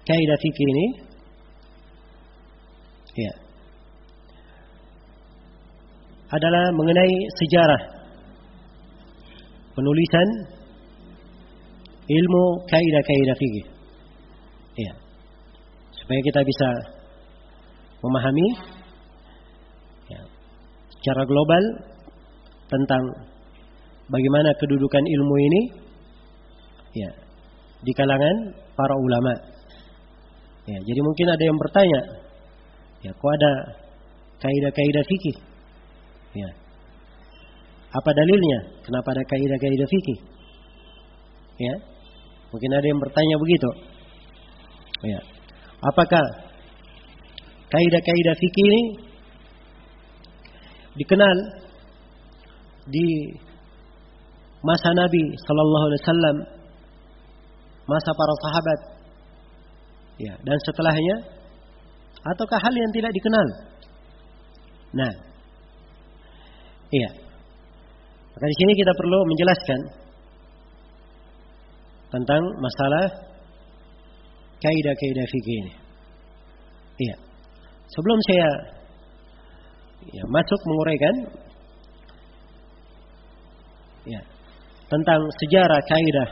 kaidah fikih ini. Iya. Adalah mengenai sejarah penulisan ilmu kaidah-kaidah fikih. Iya. Supaya kita bisa memahami secara global tentang bagaimana kedudukan ilmu ini di kalangan para ulama. Ya, jadi mungkin ada yang bertanya, kok ada kaidah-kaidah fikih? Ya. Apa dalilnya? Kenapa ada kaidah-kaidah fikih? Ya. Mungkin ada yang bertanya begitu. Ya. Apakah kaidah-kaidah fikih ini dikenal di masa Nabi sallallahu alaihi wasallam, masa para sahabat, dan setelahnya, ataukah hal yang tidak dikenal? Nah, maka di sini kita perlu menjelaskan tentang masalah kaidah-kaidah fikih ini. Iya. Sebelum saya masuk menguraikan tentang sejarah kaidah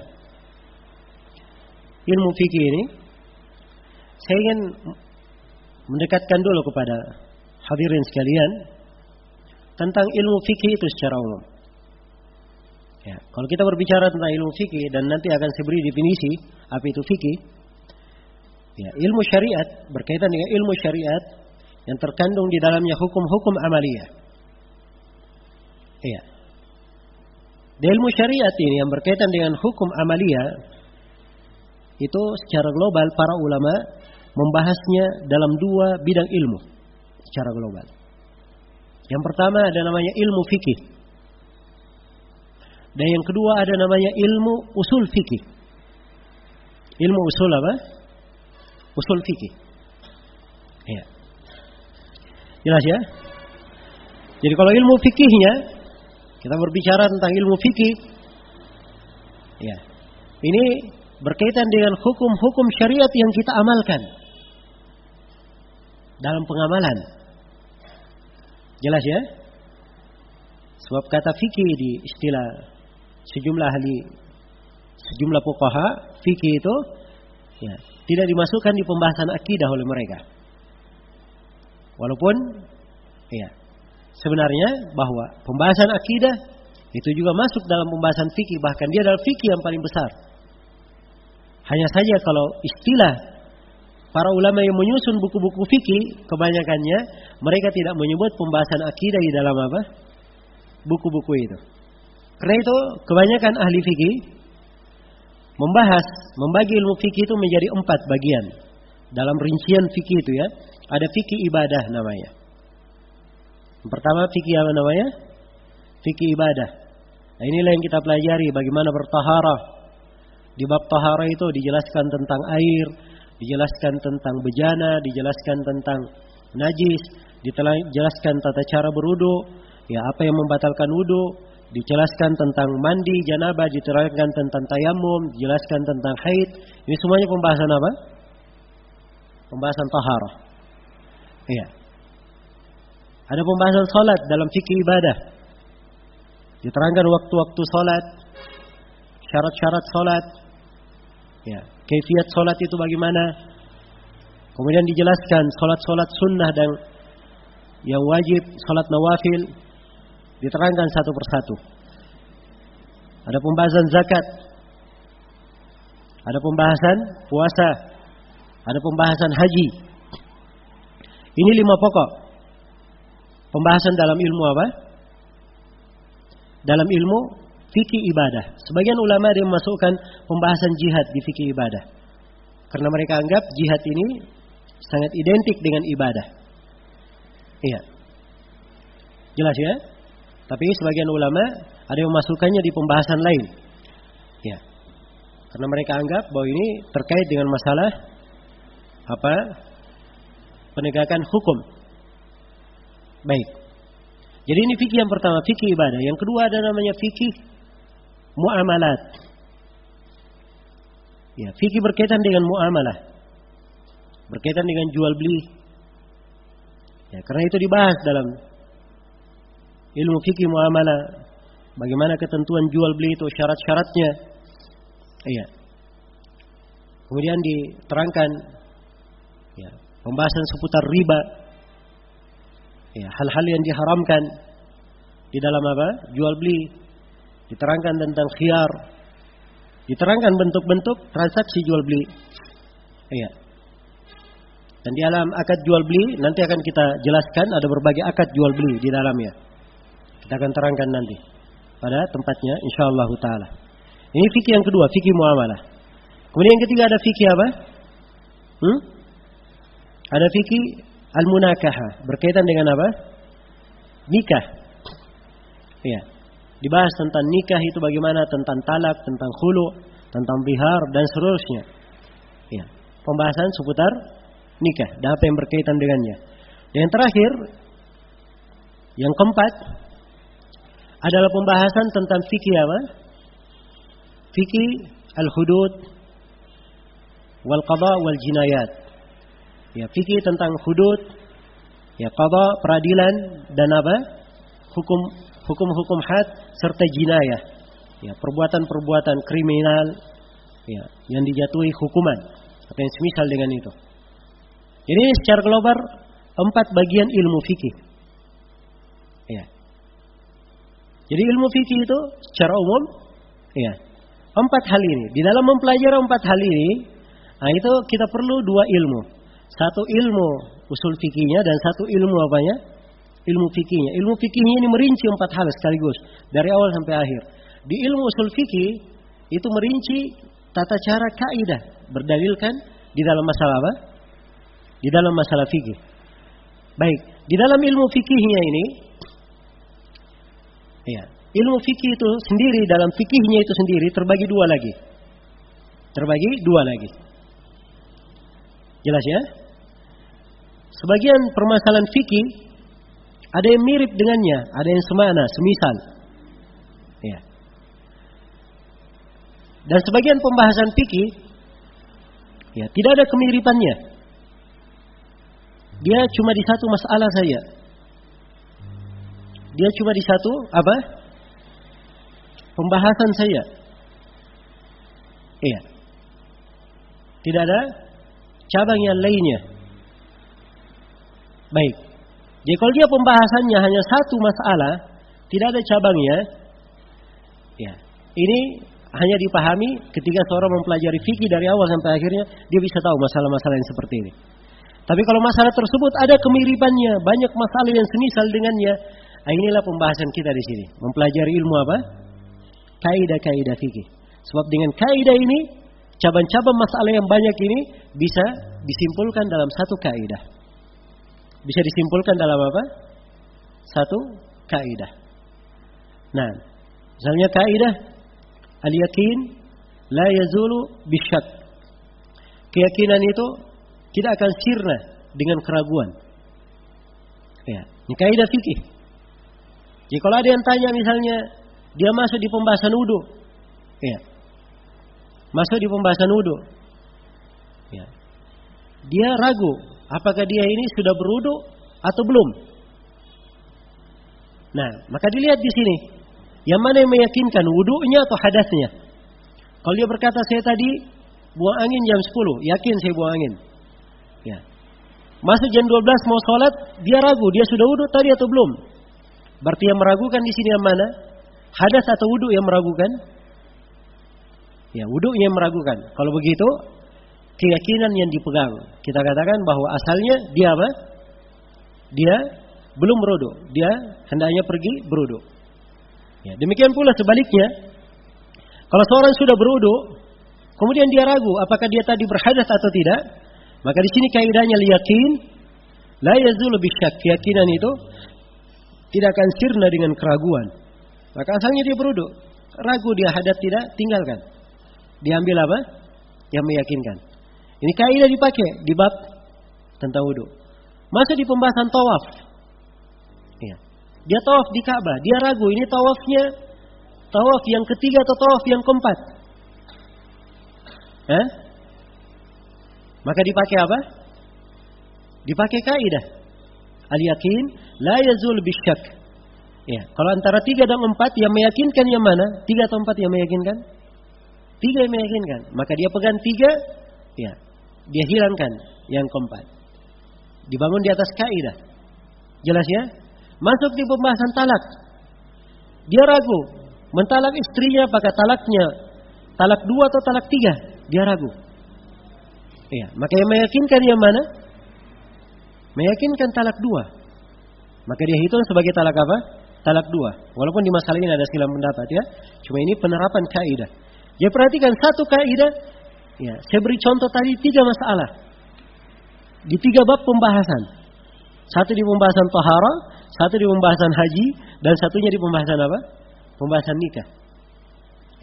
ilmu fikih ini, saya ingin mendekatkan dulu kepada hadirin sekalian tentang ilmu fikih itu secara umum. Ya, kalau kita berbicara tentang ilmu fikih dan nanti akan saya beri definisi apa itu fikih. Ya, ilmu syariat berkaitan dengan ilmu syariat yang terkandung di dalamnya hukum-hukum amaliyah. Iya. Di ilmu syariat ini yang berkaitan dengan hukum amaliyah itu secara global para ulama membahasnya dalam dua bidang ilmu secara global. Yang pertama ada namanya ilmu fikih. Dan yang kedua ada namanya ilmu usul fikih. Ilmu usul apa? Usul fikih. Ya. Jelas ya? Jadi kalau ilmu fikihnya, kita berbicara tentang ilmu fikih. Ya. Ini berkaitan dengan hukum-hukum syariat yang kita amalkan dalam pengamalan. Jelas ya? Sebab kata fikih di istilah sejumlah ahli, sejumlah fuqaha, fikih itu ya, tidak dimasukkan di pembahasan akidah oleh mereka. Walaupun ya, sebenarnya bahwa pembahasan akidah itu juga masuk dalam pembahasan fikih, bahkan dia adalah fikih yang paling besar. Hanya saja kalau istilah para ulama yang menyusun buku-buku fikih, kebanyakannya mereka tidak menyebut pembahasan akidah di dalam apa? Buku-buku itu. Karena itu kebanyakan ahli fikih membagi ilmu fikih itu menjadi 4 bagian. Dalam rincian fikih itu ya, ada fikih ibadah namanya. Yang pertama fikih apa namanya? Fikih ibadah. Nah, inilah yang kita pelajari bagaimana bertaharah. Di bab taharah itu dijelaskan tentang air, dijelaskan tentang bejana, dijelaskan tentang najis, dijelaskan tata cara berwudu, ya apa yang membatalkan wudu, dijelaskan tentang mandi janabah, diterangkan tentang tayamum, dijelaskan tentang haid. Ini semuanya pembahasan apa? Pembahasan taharah. Iya. Ada pembahasan salat dalam fikih ibadah. Diterangkan waktu-waktu salat, syarat-syarat salat, ya, kaifiat salat itu bagaimana. Kemudian dijelaskan salat-salat sunnah dan yang wajib, salat nawafil, diterangkan satu persatu. Ada pembahasan zakat, ada pembahasan puasa, ada pembahasan haji. Ini 5 pokok pembahasan dalam ilmu apa? Dalam ilmu fikih ibadah. Sebagian ulama ada yang memasukkan pembahasan jihad di fikih ibadah, karena mereka anggap jihad ini sangat identik dengan ibadah. Iya, jelas ya. Tapi sebagian ulama ada yang memasukkannya di pembahasan lain. Ya. Karena mereka anggap bahwa ini terkait dengan masalah apa? Penegakan hukum. Baik. Jadi ini fikih yang pertama, fikih ibadah. Yang kedua ada namanya fikih muamalat. Ya, fikih berkaitan dengan muamalah. Berkaitan dengan jual beli. Ya, karena itu dibahas dalam ilmu fikih muamalah, bagaimana ketentuan jual beli itu, syarat-syaratnya. Iya. Kemudian diterangkan ya, pembahasan seputar riba. Ya, hal-hal yang diharamkan di dalam apa? Jual beli. Diterangkan tentang khiyar. Diterangkan bentuk-bentuk transaksi jual beli. Iya. Dan di dalam akad jual beli nanti akan kita jelaskan ada berbagai akad jual beli di dalamnya. Kita akan terangkan nanti pada tempatnya insyaallah taala. Ini fikih yang kedua, fikih muamalah. Kemudian yang ketiga ada fikih apa? Ada fikih al-munakahah, berkaitan dengan apa? Nikah. Iya. Dibahas tentang nikah itu bagaimana, tentang talak, tentang khulu, tentang bihar dan seterusnya. Iya. Pembahasan seputar nikah dan apa yang berkaitan dengannya. Dan yang terakhir, yang keempat adalah pembahasan tentang fikih apa? Fikih al-hudud wal qada wal jinayat. Ya, fikih tentang hudud, ya qada peradilan dan apa? Hukum-hukum had serta jinayah. Ya, perbuatan-perbuatan kriminal ya yang dijatuhi hukuman atau yang semisal dengan itu. Jadi secara global 4 bagian ilmu fikih. Ya. Jadi ilmu fikih itu secara umum ya 4 hal ini. Di dalam mempelajari 4 hal ini, nah itu kita perlu 2 ilmu. Satu ilmu usul fikihnya dan satu ilmu apanya? Ilmu fikihnya. Ilmu fikihnya ini merinci 4 hal sekaligus dari awal sampai akhir. Di ilmu usul fikih itu merinci tata cara kaidah berdalilkan di dalam masalah apa? Di dalam masalah fikih. Baik, di dalam ilmu fikihnya ini ya, ilmu fikih itu sendiri dalam fikihnya itu sendiri terbagi 2 lagi. Terbagi 2 lagi. Jelas ya? Sebagian permasalahan fikih ada yang mirip dengannya, ada yang semana, semisal. Ya. Dan sebagian pembahasan fikih ya tidak ada kemiripannya. Dia cuma di satu masalah saja. Dia cuma di satu apa? Pembahasan saja. Iya. Tidak ada cabang yang lainnya. Baik. Jadi kalau dia pembahasannya hanya satu masalah, tidak ada cabangnya, ya. Ini hanya dipahami ketika seorang mempelajari fikih dari awal sampai akhirnya, dia bisa tahu masalah-masalah yang seperti ini. Tapi kalau masalah tersebut ada kemiripannya, banyak masalah yang semisal dengannya, inilah pembahasan kita di sini. Mempelajari ilmu apa? Kaidah-kaidah fikih. Sebab dengan kaidah ini, cabang-cabang masalah yang banyak ini bisa disimpulkan dalam satu kaidah. Bisa disimpulkan dalam apa? Satu kaidah. Nah, misalnya kaidah al-yakin la yazulu bisyak. Keyakinan itu tidak akan sirna dengan keraguan. Ya, ini kaidah fikih. Jadi kalau ada yang tanya misalnya dia masuk di pembahasan wudu, ya, masuk di pembahasan wudu, ya, dia ragu apakah dia ini sudah berwudu atau belum. Nah, maka dilihat di sini, yang mana yang meyakinkan wudunya atau hadasnya. Kalau dia berkata saya tadi buang angin jam 10, yakin saya buang angin. Ya. Masuk jam 12 mau sholat, dia ragu, dia sudah wudu tadi atau belum. Berarti yang meragukan di sini yang mana? Hadas atau wudu yang meragukan? Ya, wudunya yang meragukan. Kalau begitu, keyakinan yang dipegang. Kita katakan bahwa asalnya dia apa? Dia belum berwudu. Dia hendaknya pergi berwudu. Ya, demikian pula sebaliknya. Kalau seorang sudah berwudu, kemudian dia ragu apakah dia tadi berhadas atau tidak, maka di sini kaidahnya yakin la yazulu bisyak. Keyakinan itu tidak akan sirna dengan keraguan. Maka asalnya dia berwudu, ragu dia hadas tidak, tinggalkan. Diambil apa? Yang meyakinkan. Ini kaidah dipakai di bab tentang wudu. Masuk di pembahasan tawaf. Ya. Dia tawaf di Ka'bah, dia ragu ini tawafnya tawaf yang ketiga atau tawaf yang keempat. Maka dipakai apa? Dipakai kaidah al-yakin la yazul bisyak. Ya, kalau antara 3 dan 4 yang meyakinkan yang mana? 3 atau 4 yang meyakinkan? 3 yang meyakinkan. Maka dia pegang 3, ya, dia hilangkan yang keempat. Dibangun di atas kaidah. Jelas ya? Masuk di pembahasan talak. Dia ragu, mentalak istrinya apakah talaknya talak 2 atau talak 3? Dia ragu. Ya, maka yang meyakinkan yang mana? Meyakinkan talak 2. Maka dia hitung sebagai talak apa? Talak 2. Walaupun di masalah ini ada silang pendapat ya. Cuma ini penerapan kaidah. Ya perhatikan satu kaidah. Ya, saya beri contoh tadi 3 masalah. Di 3 bab pembahasan. Satu di pembahasan taharah, satu di pembahasan haji, dan satunya di pembahasan apa? Pembahasan nikah.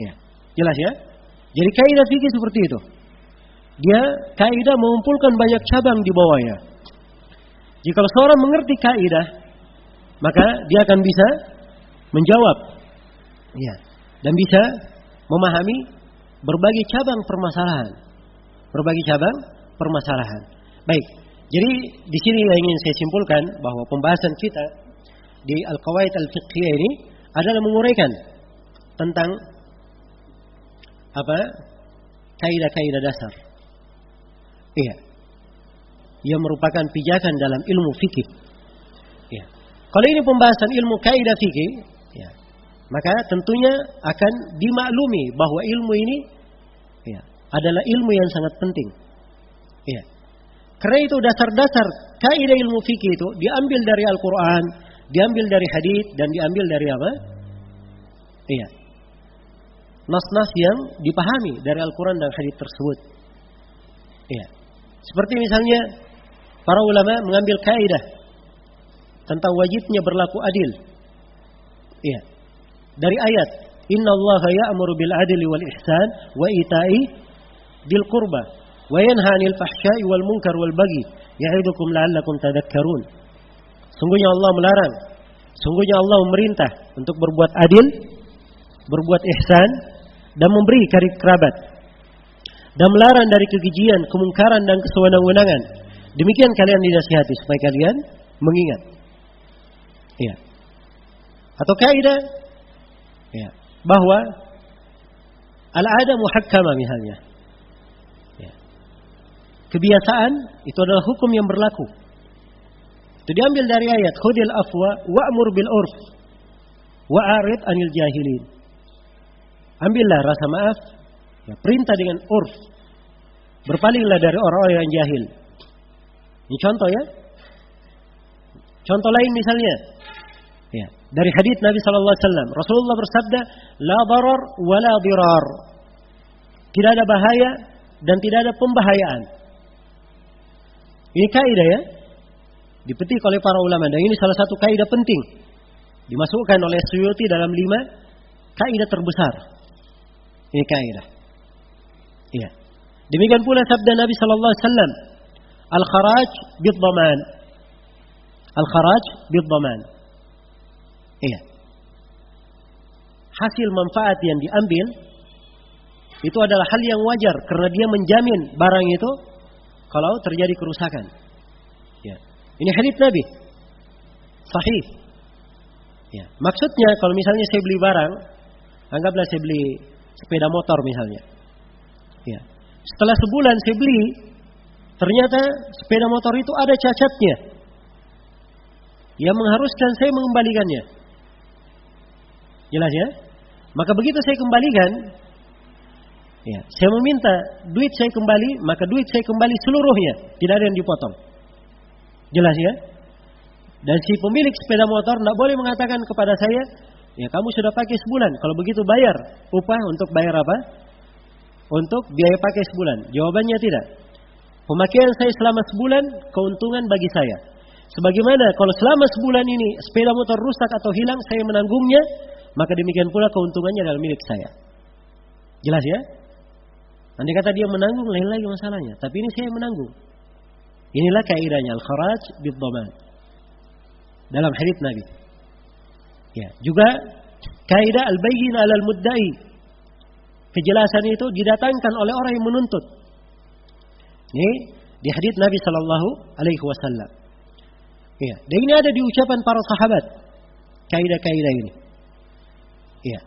Ya, jelas ya? Jadi kaidah fikih seperti itu. Dia kaidah mengumpulkan banyak cabang di bawahnya. Jika seorang mengerti kaidah, maka dia akan bisa menjawab, ya, dan bisa memahami berbagai cabang permasalahan. Berbagai cabang permasalahan. Baik. Jadi di sini yang ingin saya simpulkan bahwa pembahasan kita di Al-Qawaid Al-Fiqhiyah ini adalah menguraikan tentang apa? Kaidah-kaidah dasar. Iya. Yang merupakan pijakan dalam ilmu fikih. Ya. Kalau ini pembahasan ilmu kaidah fikih, ya, maka tentunya akan dimaklumi bahwa ilmu ini, ya, adalah ilmu yang sangat penting. Ya. Karena itu dasar-dasar kaidah ilmu fikih itu diambil dari Al-Quran, diambil dari hadis, dan diambil dari apa? Iya. Nas-nas yang dipahami dari Al-Quran dan hadis tersebut. Iya. Seperti misalnya para ulama mengambil kaidah tentang wajibnya berlaku adil. Iya. Dari ayat, Inna Allah ya'muru bil adli wal ihsan wa ita'i bil qurba wa yanha 'anil fahsya'i wal munkar wal baghi ya'idukum la'allakum tadhakkarun. Sungguhnya Allah melarang, sungguhnya Allah memerintah untuk berbuat adil, berbuat ihsan, dan memberi karib kerabat dan melarang dari kekejian, kemungkaran dan kesewenang-wenangan. Demikian kalian dinasihati supaya kalian mengingat. Ya. Atau kaidah ya, bahwa al-'ada muhakkama misalnya. Ya. Kebiasaan itu adalah hukum yang berlaku. Itu diambil dari ayat khudil afwa wa'mur bil urf wa'arid 'anil jahilin. Ambillah rasa maaf, ya, perintah dengan urf. Berpalinglah dari orang-orang yang jahil. Ini contoh ya. Contoh lain misalnya, ya, dari hadits Nabi sallallahu alaihi wasallam, Rasulullah bersabda, "La darar wa la dirar." Tidak ada bahaya dan tidak ada pembahayaan. Ini kaidah ya. Dipetik oleh para ulama dan ini salah satu kaidah penting. Dimasukkan oleh Suyuti dalam 5 kaidah terbesar. Ini kaidah. Iya. Demikian pula sabda Nabi sallallahu alaihi wasallam, "Al-kharaj bid-dhaman." Al-kharaj bid-dhaman. Iya. Hasil manfaat yang diambil itu adalah hal yang wajar karena dia menjamin barang itu kalau terjadi kerusakan. Ya. Ini hadits Nabi. Sahih. Ya. Maksudnya kalau misalnya saya beli barang, anggaplah saya beli sepeda motor misalnya. Ya. Setelah sebulan saya beli, ternyata sepeda motor itu ada cacatnya yang mengharuskan saya mengembalikannya. Jelas ya? Maka begitu saya kembalikan, ya, saya meminta duit saya kembali, maka duit saya kembali seluruhnya, tidak ada yang dipotong. Jelas ya? Dan si pemilik sepeda motor tidak boleh mengatakan kepada saya, ya kamu sudah pakai sebulan, kalau begitu bayar upah untuk bayar apa? Untuk biaya pakai sebulan. Jawabannya tidak. Pemakaian saya selama sebulan, keuntungan bagi saya. Sebagaimana kalau selama sebulan ini sepeda motor rusak atau hilang, saya menanggungnya, maka demikian pula keuntungannya adalah milik saya. Jelas ya? Andai kata dia menanggung, lain lagi masalahnya. Tapi ini saya menanggung. Inilah kaidahnya al-kharaj bid-dhaman. Dalam hadits Nabi. Ya, juga kaidah al-bayyin 'alal mudda'i. Kejelasan itu didatangkan oleh orang yang menuntut. Ini di hadits Nabi sallallahu alaihi wasallam. Ya, dan ini ada di ucapan para sahabat. Kaidah-kaidah ini. Ya.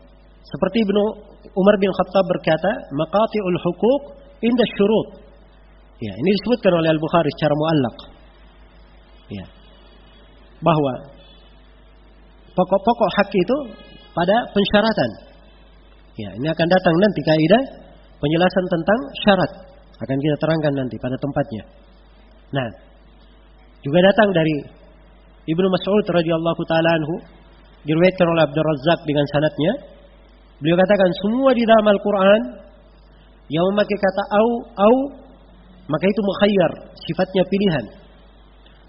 Seperti Ibnu Umar bin Khattab berkata, "Maqati'ul huquq inda syurut." Ya, ini disebutkan oleh Al-Bukhari secara muallaq. Ya. Bahwa pokok-pokok hak itu pada pensyaratan. Ya, ini akan datang nanti kaidah penjelasan tentang syarat. Akan kita terangkan nanti pada tempatnya. Nah, juga datang dari Ibnu Mas'ud radhiyallahu taala anhu, diriwayatkan oleh Abdul Razzaq dengan sanadnya. Beliau katakan semua di dalam Al-Qur'an yang memakai kata au, maka itu mukhayyar, sifatnya pilihan.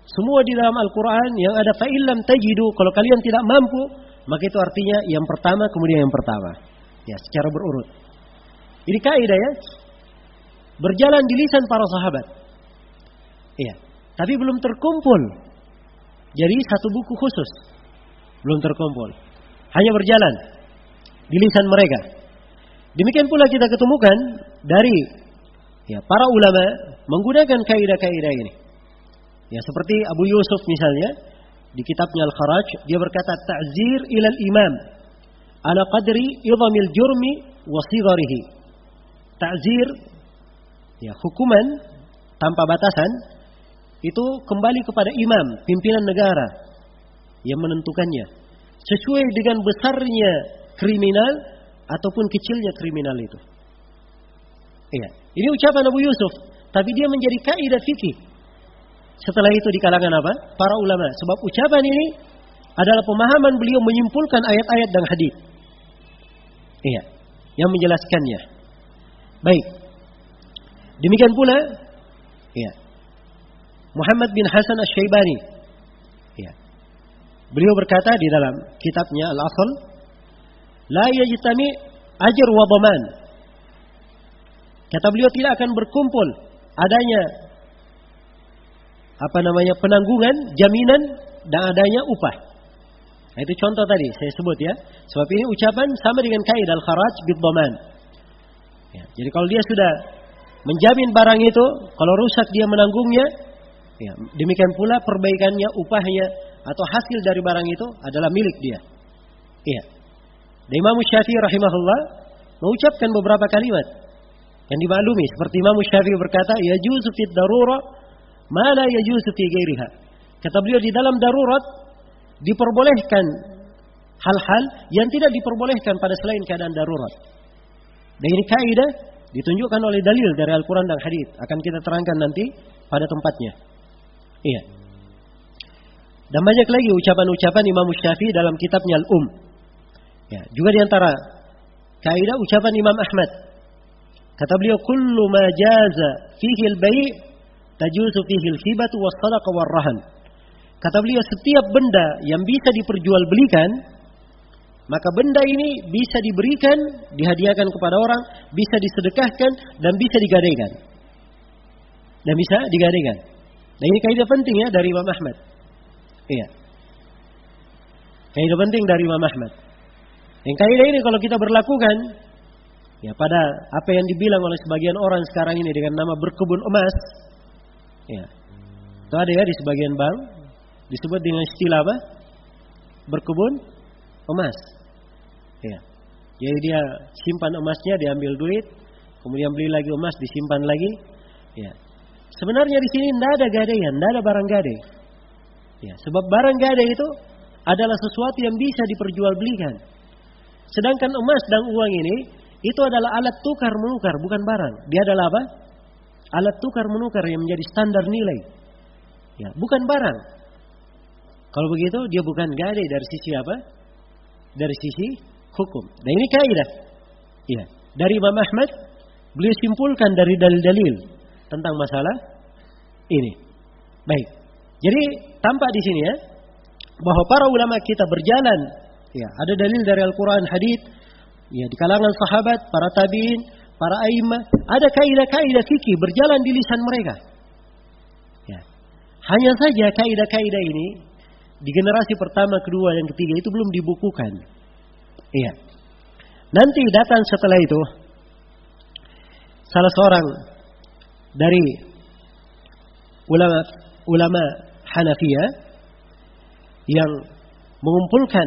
Semua di dalam Al-Qur'an yang ada fa illam tajidu, kalau kalian tidak mampu, maka itu artinya yang pertama kemudian yang pertama. Ya, secara berurut. Ini kaidah ya. Berjalan di lisan para sahabat. Iya, tapi belum terkumpul. Jadi satu buku khusus. Belum terkumpul. Hanya berjalan di lisan mereka. Demikian pula kita ketemukan dari ya, para ulama menggunakan kaidah-kaidah ini. Ya, seperti Abu Yusuf misalnya di kitabnya Al-Kharaj, dia berkata ta'zir ilal imam ala qadri idhamil jurmi wa sigharihi. Ta'zir ya, hukuman tanpa batasan itu kembali kepada imam, pimpinan negara yang menentukannya sesuai dengan besarnya kriminal ataupun kecilnya kriminal itu. Iya, ini ucapan Abu Yusuf, tapi dia menjadi kaidah fikih. Setelah itu di kalangan apa? Para ulama. Sebab ucapan ini adalah pemahaman beliau menyimpulkan ayat-ayat dan hadis. Iya, yang menjelaskannya. Baik. Demikian pula, iya, Muhammad bin Hasan Asy-Syaibani. Iya. Beliau berkata di dalam kitabnya Al-Asl, la yajtami ajr wa dhaman. Kata beliau tidak akan berkumpul adanya penanggungan, jaminan dan adanya upah. Nah, itu contoh tadi saya sebut ya. Sebab ini ucapan sama dengan kaidah al-kharaj bid-dhaman. Ya, jadi kalau dia sudah menjamin barang itu, kalau rusak dia menanggungnya, ya, demikian pula perbaikannya, upahnya atau hasil dari barang itu adalah milik dia. Iya. Dan Imam Syafi'i rahimahullah mengucapkan beberapa kalimat yang dimaklumi, seperti Imam Syafi'i berkata, yajuzu fid darurah ma la yajuzu fi ghairiha. Kata beliau, di dalam darurat diperbolehkan hal-hal yang tidak diperbolehkan pada selain keadaan darurat. Dan ini kaidah ditunjukkan oleh dalil dari Al-Quran dan Hadits. Akan kita terangkan nanti pada tempatnya. Iya. Dan banyak lagi ucapan-ucapan Imam Syafi'i dalam kitabnya Al-Um. Ya, juga di antara kaidah ucapan Imam Ahmad. Kata beliau, kullu ma jaza fihi al-bai' tajuzu fihi al-hibatu was-sadaqah war-rahan. Kata beliau, setiap benda yang bisa diperjualbelikan, maka benda ini bisa diberikan, dihadiahkan kepada orang, bisa disedekahkan, dan bisa digadaikan. Dan bisa digadaikan. Nah, ini kaidah penting ya dari Imam Ahmad. Iya. Kaidah penting dari Imam Ahmad. Yang kaidah ini kalau kita berlakukan, ya pada apa yang dibilang oleh sebagian orang sekarang ini dengan nama berkebun emas, ya, itu ada ya di sebagian bank, disebut dengan istilah apa? Berkebun emas. Ya. Jadi dia simpan emasnya, diambil duit, kemudian beli lagi emas, disimpan lagi. Ya. Sebenarnya di sini tidak ada gadaian, tidak ada barang gadai. Ya, sebab barang gadai itu adalah sesuatu yang bisa diperjualbelikan. Sedangkan emas dan uang ini itu adalah alat tukar menukar, bukan barang. Dia adalah apa? Alat tukar menukar yang menjadi standar nilai. Ya, bukan barang. Kalau begitu dia bukan gadai dari sisi apa? Dari sisi hukum. Dan ini kaidah. Ya, dari Imam Ahmad beliau simpulkan dari dalil-dalil tentang masalah ini. Baik. Jadi tampak di sini ya bahwa para ulama kita berjalan, ya, ada dalil dari Al-Quran, Hadits, ya, di kalangan sahabat, para tabi'in, para a'immah, ada kaidah-kaidah fikih berjalan di lisan mereka. Ya. Hanya saja kaidah-kaidah ini di generasi pertama, kedua, yang ketiga itu belum dibukukan. Iya. Nanti datang setelah itu salah seorang dari ulama Hanafiyah yang mengumpulkan,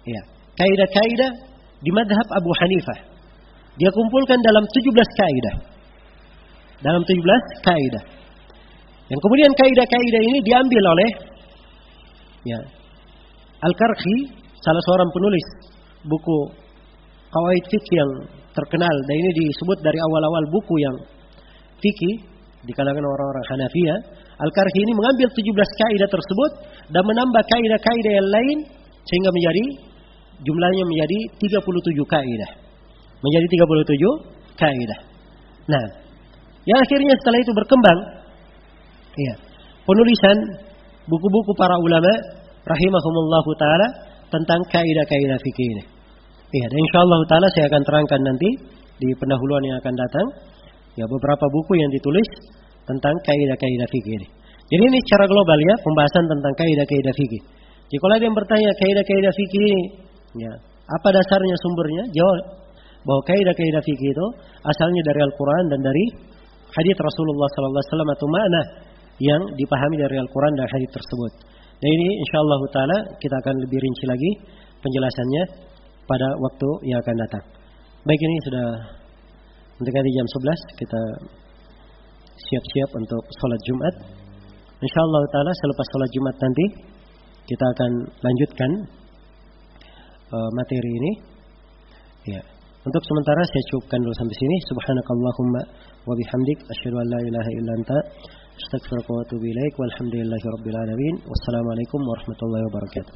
ya, kaidah-kaidah di madhab Abu Hanifah. Dia kumpulkan dalam 17 kaidah. Dalam 17 kaidah. Yang kemudian kaidah-kaidah ini diambil oleh, ya, Al-Karkhi, salah seorang penulis buku Qawaid Fiqh yang terkenal, dan ini disebut dari awal-awal buku yang fikih di kalangan orang-orang Hanafiyah. Al-Karkhi ini mengambil 17 kaidah tersebut dan menambah kaidah-kaidah yang lain sehingga menjadi jumlahnya menjadi 37 kaidah. Menjadi 37 kaidah. Nah, yang akhirnya setelah itu berkembang, ya, penulisan buku-buku para ulama rahimahumullahu taala tentang kaidah-kaidah fikih ini. Ya, dan insyaallah taala saya akan terangkan nanti di pendahuluan yang akan datang, ya, beberapa buku yang ditulis tentang kaidah-kaidah fikih ini. Jadi ini secara global ya, pembahasan tentang kaidah-kaidah fikih. Jadi kalau ada yang bertanya kaidah-kaidah fikih ini, ya, apa dasarnya, sumbernya? Jawab bahwa kaidah-kaidah fikih itu asalnya dari Al-Quran dan dari hadits Rasulullah sallallahu alaihi wasallam atau makna yang dipahami dari Al-Quran dan hadits tersebut. Dan ini insyaallah taala kita akan lebih rinci lagi penjelasannya pada waktu yang akan datang. Baik, ini sudah mendekati jam 11, kita siap-siap untuk salat Jumat. Insyaallah taala selepas salat Jumat nanti kita akan lanjutkan materi ini. Ya. Untuk sementara saya cukupkan dulu sampai sini. Subhanakallahumma wa bihamdik asyhadu an la ilaha illa anta astaghfiruka wa atubu ilaik. Walhamdulillahirabbil alamin. Wassalamualaikum warahmatullahi wabarakatuh.